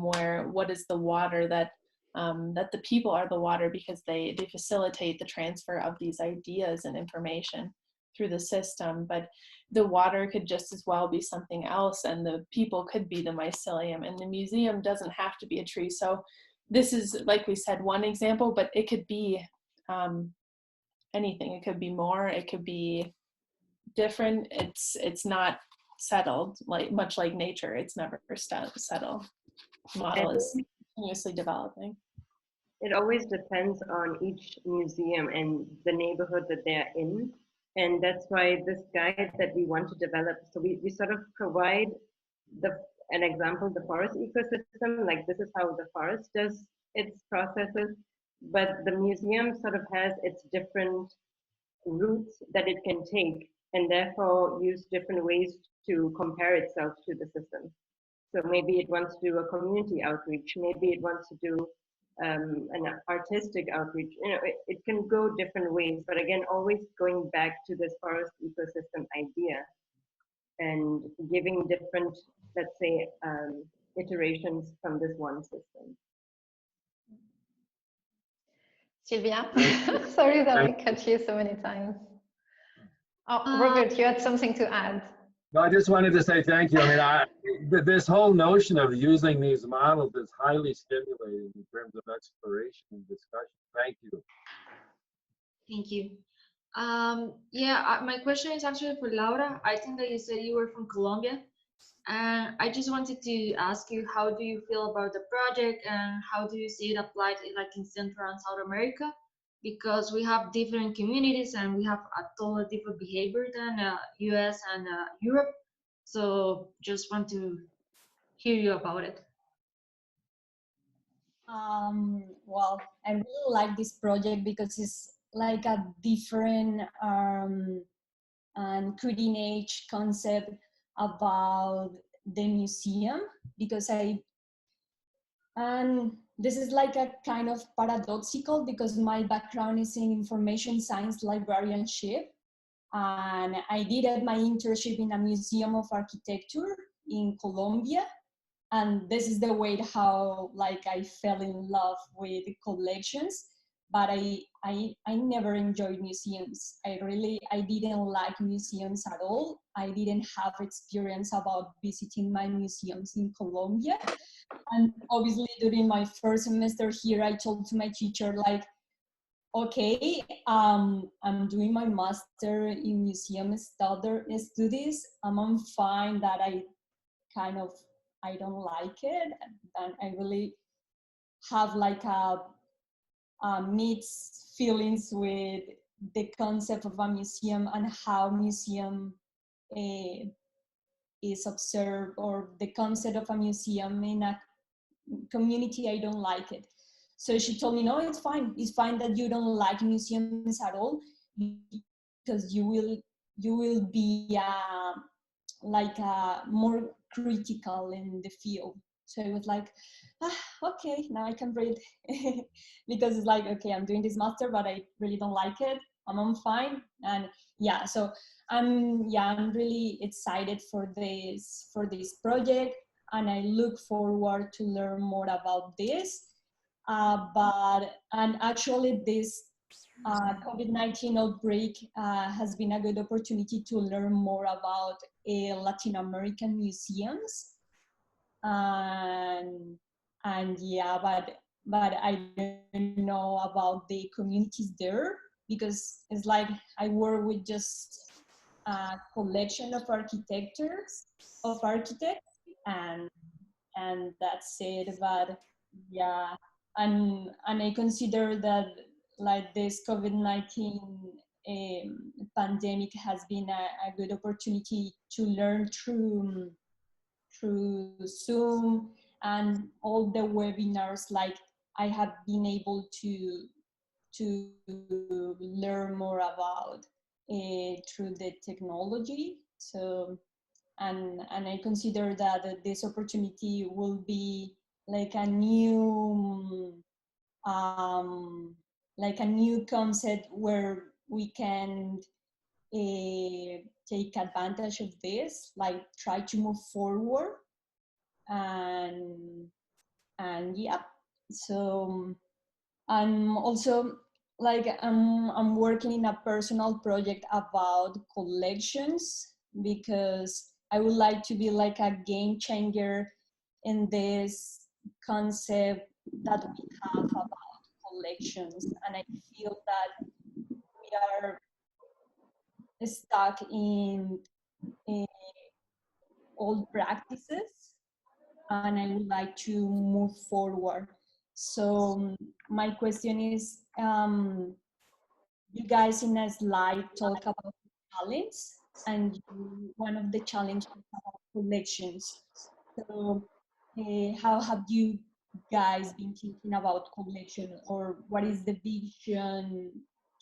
what is the water, that the people are the water because they facilitate the transfer of these ideas and information. through the system, but the water could just as well be something else, and the people could be the mycelium, and the museum doesn't have to be a tree. So this is, like we said, one example, but it could be anything. It could be more, it could be different. It's not settled, like much like nature. It's never settled. Model is continuously developing. It always depends on each museum and the neighborhood that they're in. And that's why this guide that we want to develop, so we sort of provide an example, the forest ecosystem, like this is how the forest does its processes, but the museum sort of has its different routes that it can take, and therefore use different ways to compare itself to the system. So maybe it wants to do a community outreach, maybe it wants to do an artistic outreach. You know, it can go different ways, but again, always going back to this forest ecosystem idea and giving different, let's say, iterations from this one system. Sylvia, sorry that I cut you so many times. Oh, Robert, you had something to add. No, I just wanted to say thank you. I mean, this whole notion of using these models is highly stimulating in terms of exploration and discussion. Thank you. Thank you. Yeah, my question is actually for Laura. I think that you said you were from Colombia. And I just wanted to ask you, how do you feel about the project and how do you see it applied in Central and South America? Because we have different communities and we have a totally different behavior than US and Europe. So just want to hear you about it. Well, I really like this project because it's like a different and cutting edge concept about the museum, because and this is like a kind of paradoxical because my background is in information science librarianship, and I did my internship in a museum of architecture in Colombia, and this is the way how I fell in love with collections. But I never enjoyed museums. I didn't like museums at all. I didn't have experience about visiting my museums in Colombia. And obviously during my first semester here, I told to my teacher, okay, I'm doing my master in museum studies. I'm fine that I don't like it. And I really have mixed feelings with the concept of a museum and how museum is observed, or the concept of a museum in a community. I don't like it. So she told me, no, it's fine. It's fine that you don't like museums at all, because you will be more critical in the field. So it was okay, now I can breathe. Because it's okay, I'm doing this master, but I really don't like it. I'm fine. And yeah, so I'm really excited for this project, and I look forward to learn more about this. And actually this COVID-19 outbreak has been a good opportunity to learn more about Latin American museums. And yeah, but I don't know about the communities there, because it's I work with just a collection of architects, and that's it. But yeah, and I consider that this COVID-19 pandemic has been a good opportunity to learn through Zoom and all the webinars. I have been able to learn more about through the technology. So and I consider that this opportunity will be a new concept where we can take advantage of this, try to move forward, and yeah. So also like I'm working in a personal project about collections because I would like to be like a game changer in this concept that we have about collections, and I feel that we are stuck in old practices, and I would like to move forward. So my question is, you guys in a slide talk about challenge, and one of the challenges about collections. So how have you guys been thinking about collection, or what is the vision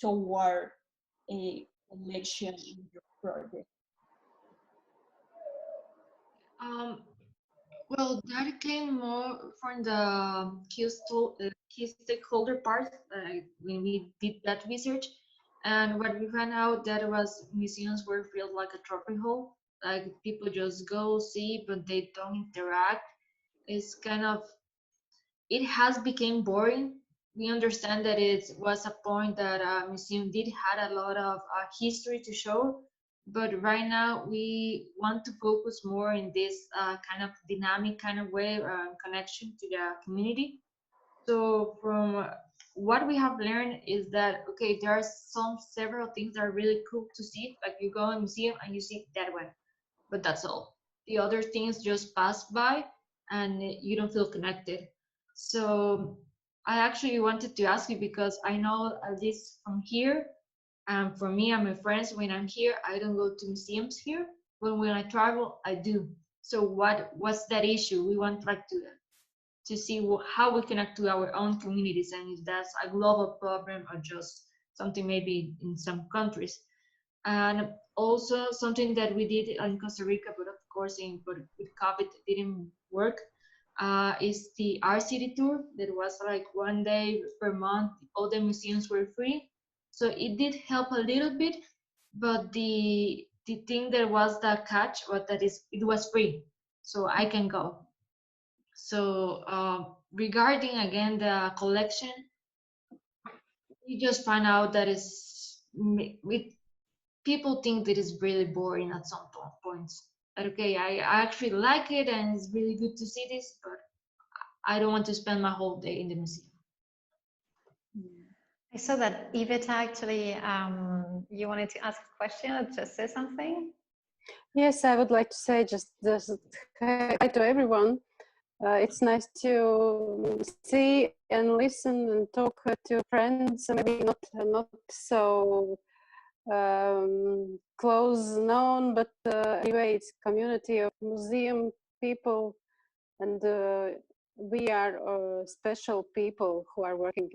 toward a collection in your project? Well, that came more from the key stakeholder part when we did that research. And what we found out that was museums were felt like a trophy hole. Like people just go see, but they don't interact. It's kind of, it has become boring. We understand that it was a point that a museum did had a lot of history to show, but right now we want to focus more in this kind of dynamic kind of way connection to the community. So from what we have learned is that, okay, there are several things that are really cool to see. Like you go in a museum and you see that one, but that's all. The other things just pass by and you don't feel connected. So I actually wanted to ask you because I know at least from here, for me and my friends, when I'm here, I don't go to museums here, but when I travel, I do. So what's that issue? We want like to see how we connect to our own communities, and if that's a global problem or just something maybe in some countries. And also something that we did in Costa Rica, but of course with COVID it didn't work, is the Art City tour. That was like 1 day per month. All the museums were free. So it did help a little bit, but the thing that was the catch was that it was free. So I can go. So regarding again the collection, we just find out that people think that it's really boring at some points. Okay, I actually like it and it's really good to see this, but I don't want to spend my whole day in the museum. I saw that Yvette actually, you wanted to ask a question or just say something? Yes, I would like to say just hi to everyone. It's nice to see and listen and talk to friends, maybe not so close known, but anyway, it's community of museum people, and we are special people who are working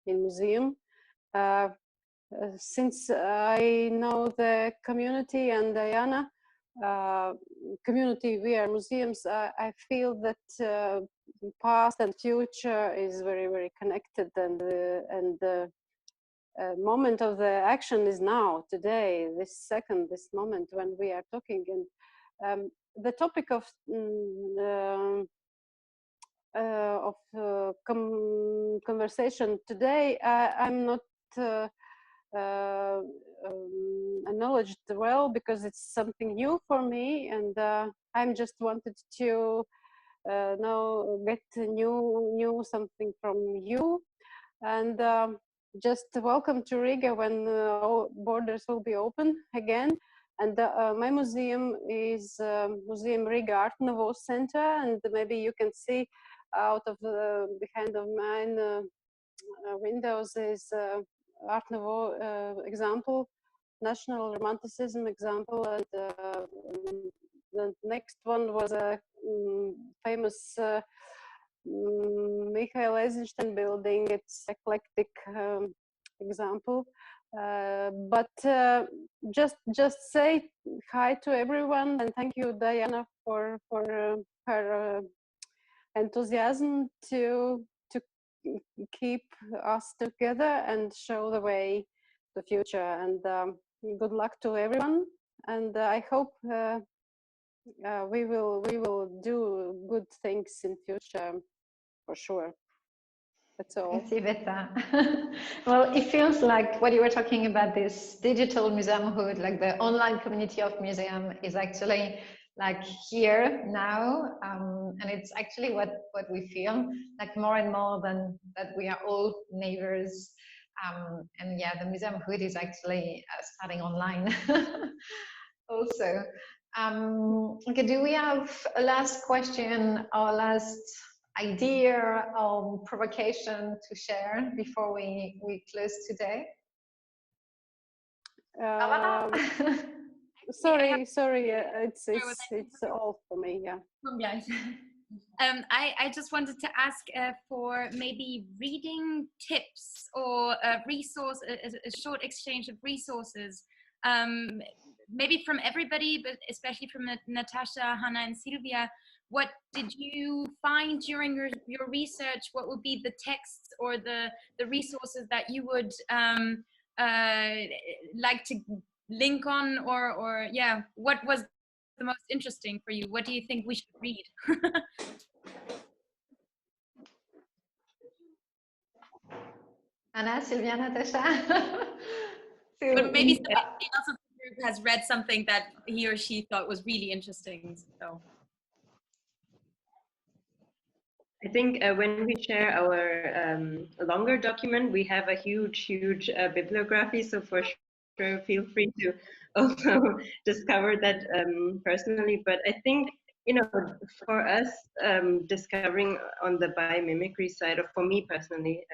in museum. Since I know the community and Diana, community via museums, I feel that past and future is very, very connected, and the moment of the action is now, today, this second, this moment when we are talking. And the topic of conversation today, I'm not acknowledged well because it's something new for me, and I'm just wanted to get new something from you, and just welcome to Riga when all borders will be open again. And my museum is Museum Riga Art Nouveau Center, and maybe you can see out of behind of mine windows is Art Nouveau example, National Romanticism example, and the next one was a famous Michael Eisenstein building. It's eclectic example, but just say hi to everyone, and thank you, Diana, for her enthusiasm to keep us together and show the way to the future. And good luck to everyone, and I hope we will do good things in future for sure. That's all. I see better. Well, it feels like what you were talking about, this digital Museumhood, like the online community of museum, is actually like here now, and it's actually what we feel like more and more than that we are all neighbors. And yeah, the Museumhood is actually starting online also. Okay, do we have a last question or last idea or provocation to share before we close today? Sorry, it's all for me. Yeah. Yes. I just wanted to ask for maybe reading tips or a short exchange of resources, maybe from everybody, but especially from Natasha, Hanna, and Silvia. What did you find during your research? What would be the texts or the resources that you would like to link on, or yeah, what was the most interesting for you? What do you think we should read? Anna, Silvia, Natasha. But maybe somebody else of the group has read something that he or she thought was really interesting. So I think when we share our longer document, we have a huge bibliography. So for sure, feel free to also discover that personally. But I think, you know, for us, discovering on the biomimicry side, or for me personally,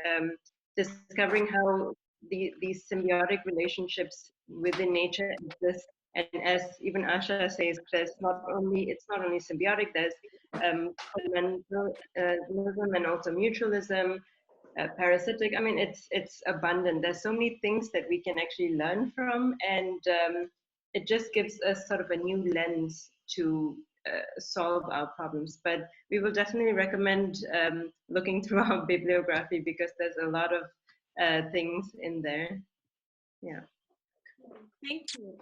discovering how these symbiotic relationships within nature exist. And as even Asha says, it's not only symbiotic, there's complementarianism and also mutualism, parasitic. I mean, it's abundant. There's so many things that we can actually learn from, and it just gives us sort of a new lens to solve our problems. But we will definitely recommend looking through our bibliography, because there's a lot of things in there. Yeah. Thank you.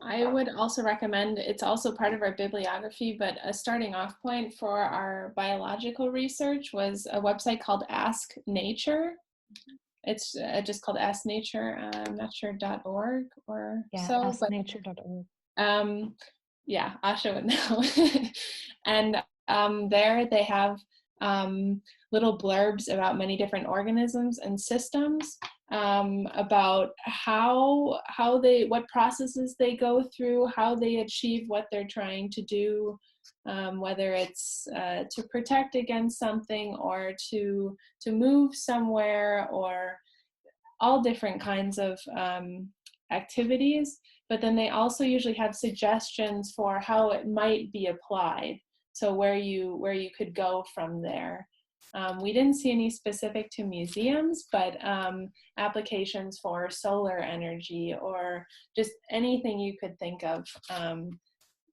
I would also recommend, it's also part of our bibliography, but a starting off point for our biological research was a website called Ask Nature. It's just called Ask Nature. I'm not sure .org or yeah, so. asknature.org. Yeah, Asha would know. And there they have little blurbs about many different organisms and systems, about what processes they go through, how they achieve what they're trying to do, whether it's to protect against something or to move somewhere, or all different kinds of activities. But then they also usually have suggestions for how it might be applied. So where you could go from there. We didn't see any specific to museums, but applications for solar energy or just anything you could think of.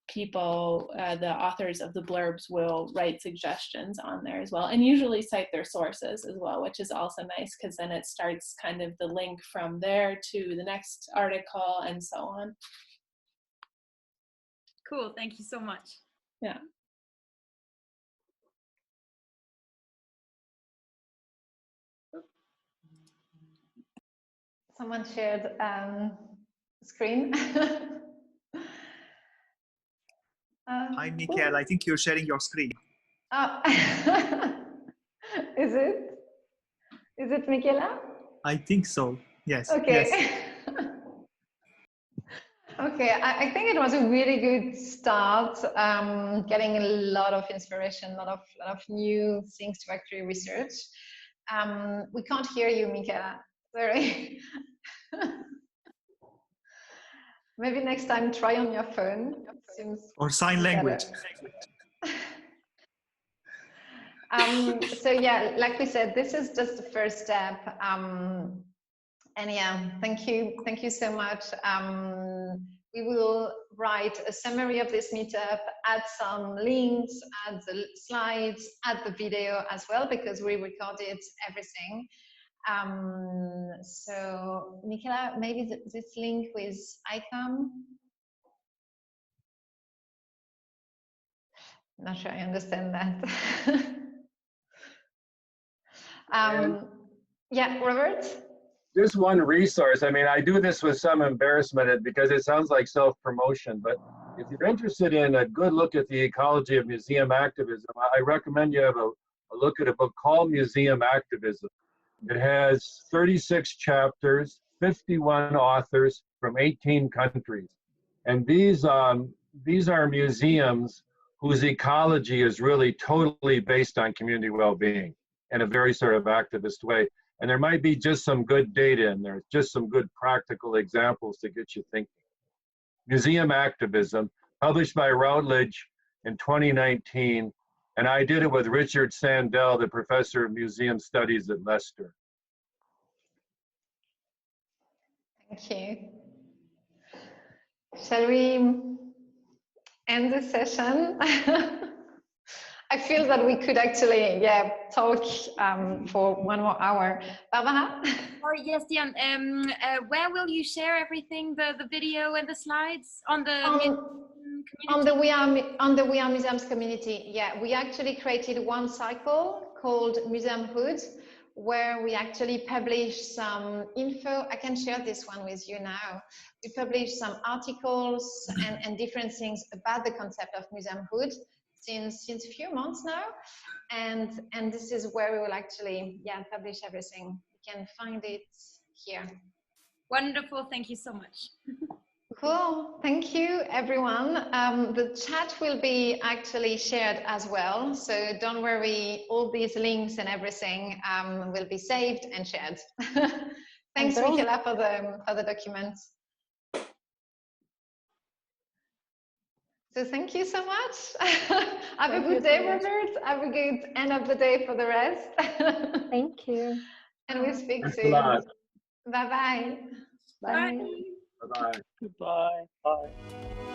People, the authors of the blurbs will write suggestions on there as well, and usually cite their sources as well, which is also nice, because then it starts kind of the link from there to the next article and so on. Cool, thank you so much. Yeah. Someone shared screen. Hi, Mikael. I think you're sharing your screen. Oh. Is it Michaela? I think so. Yes. Okay. Yes. Okay, I think it was a really good start, getting a lot of inspiration, a lot of new things to actually research. We can't hear you, Michaela. Sorry. Maybe next time try on your phone. Or sign language. So yeah, like we said, this is just the first step. And yeah, thank you so much. We will write a summary of this meetup, add some links, add the slides, add the video as well, because we recorded everything. So Michaela, maybe this link with ICOM. Not sure I understand that. Yeah, Robert? Just one resource. I mean, I do this with some embarrassment because it sounds like self-promotion, but if you're interested in a good look at the ecology of museum activism, I recommend you have a look at a book called Museum Activism. It has 36 chapters, 51 authors from 18 countries. And these are museums whose ecology is really totally based on community well-being in a very sort of activist way. And there might be just some good data in there, just some good practical examples to get you thinking. Museum Activism, published by Routledge in 2019, and I did it with Richard Sandel, the professor of museum studies at Leicester. Thank you. Shall we end the session? I feel that we could actually, talk for 1 more hour. Barbara? Oh, yes, Diane. Where will you share everything, the video and the slides? On the community? On the We Are Museums community, yeah. We actually created one cycle called Museumhood, where we actually publish some info. I can share this one with you now. We publish some articles and different things about the concept of museumhood since a few months now, and this is where we will actually publish everything. You can find it here. Wonderful, thank you so much. Cool, thank you everyone. The chat will be actually shared as well, so don't worry, all these links and everything will be saved and shared. Thanks Michaela for the documents. So thank you so much. Have a good day, Robert. Have a good end of the day for the rest. Thank you. And we'll speak Thanks soon. a lot. Bye-bye. Bye. Bye. Bye-bye. Goodbye. Bye.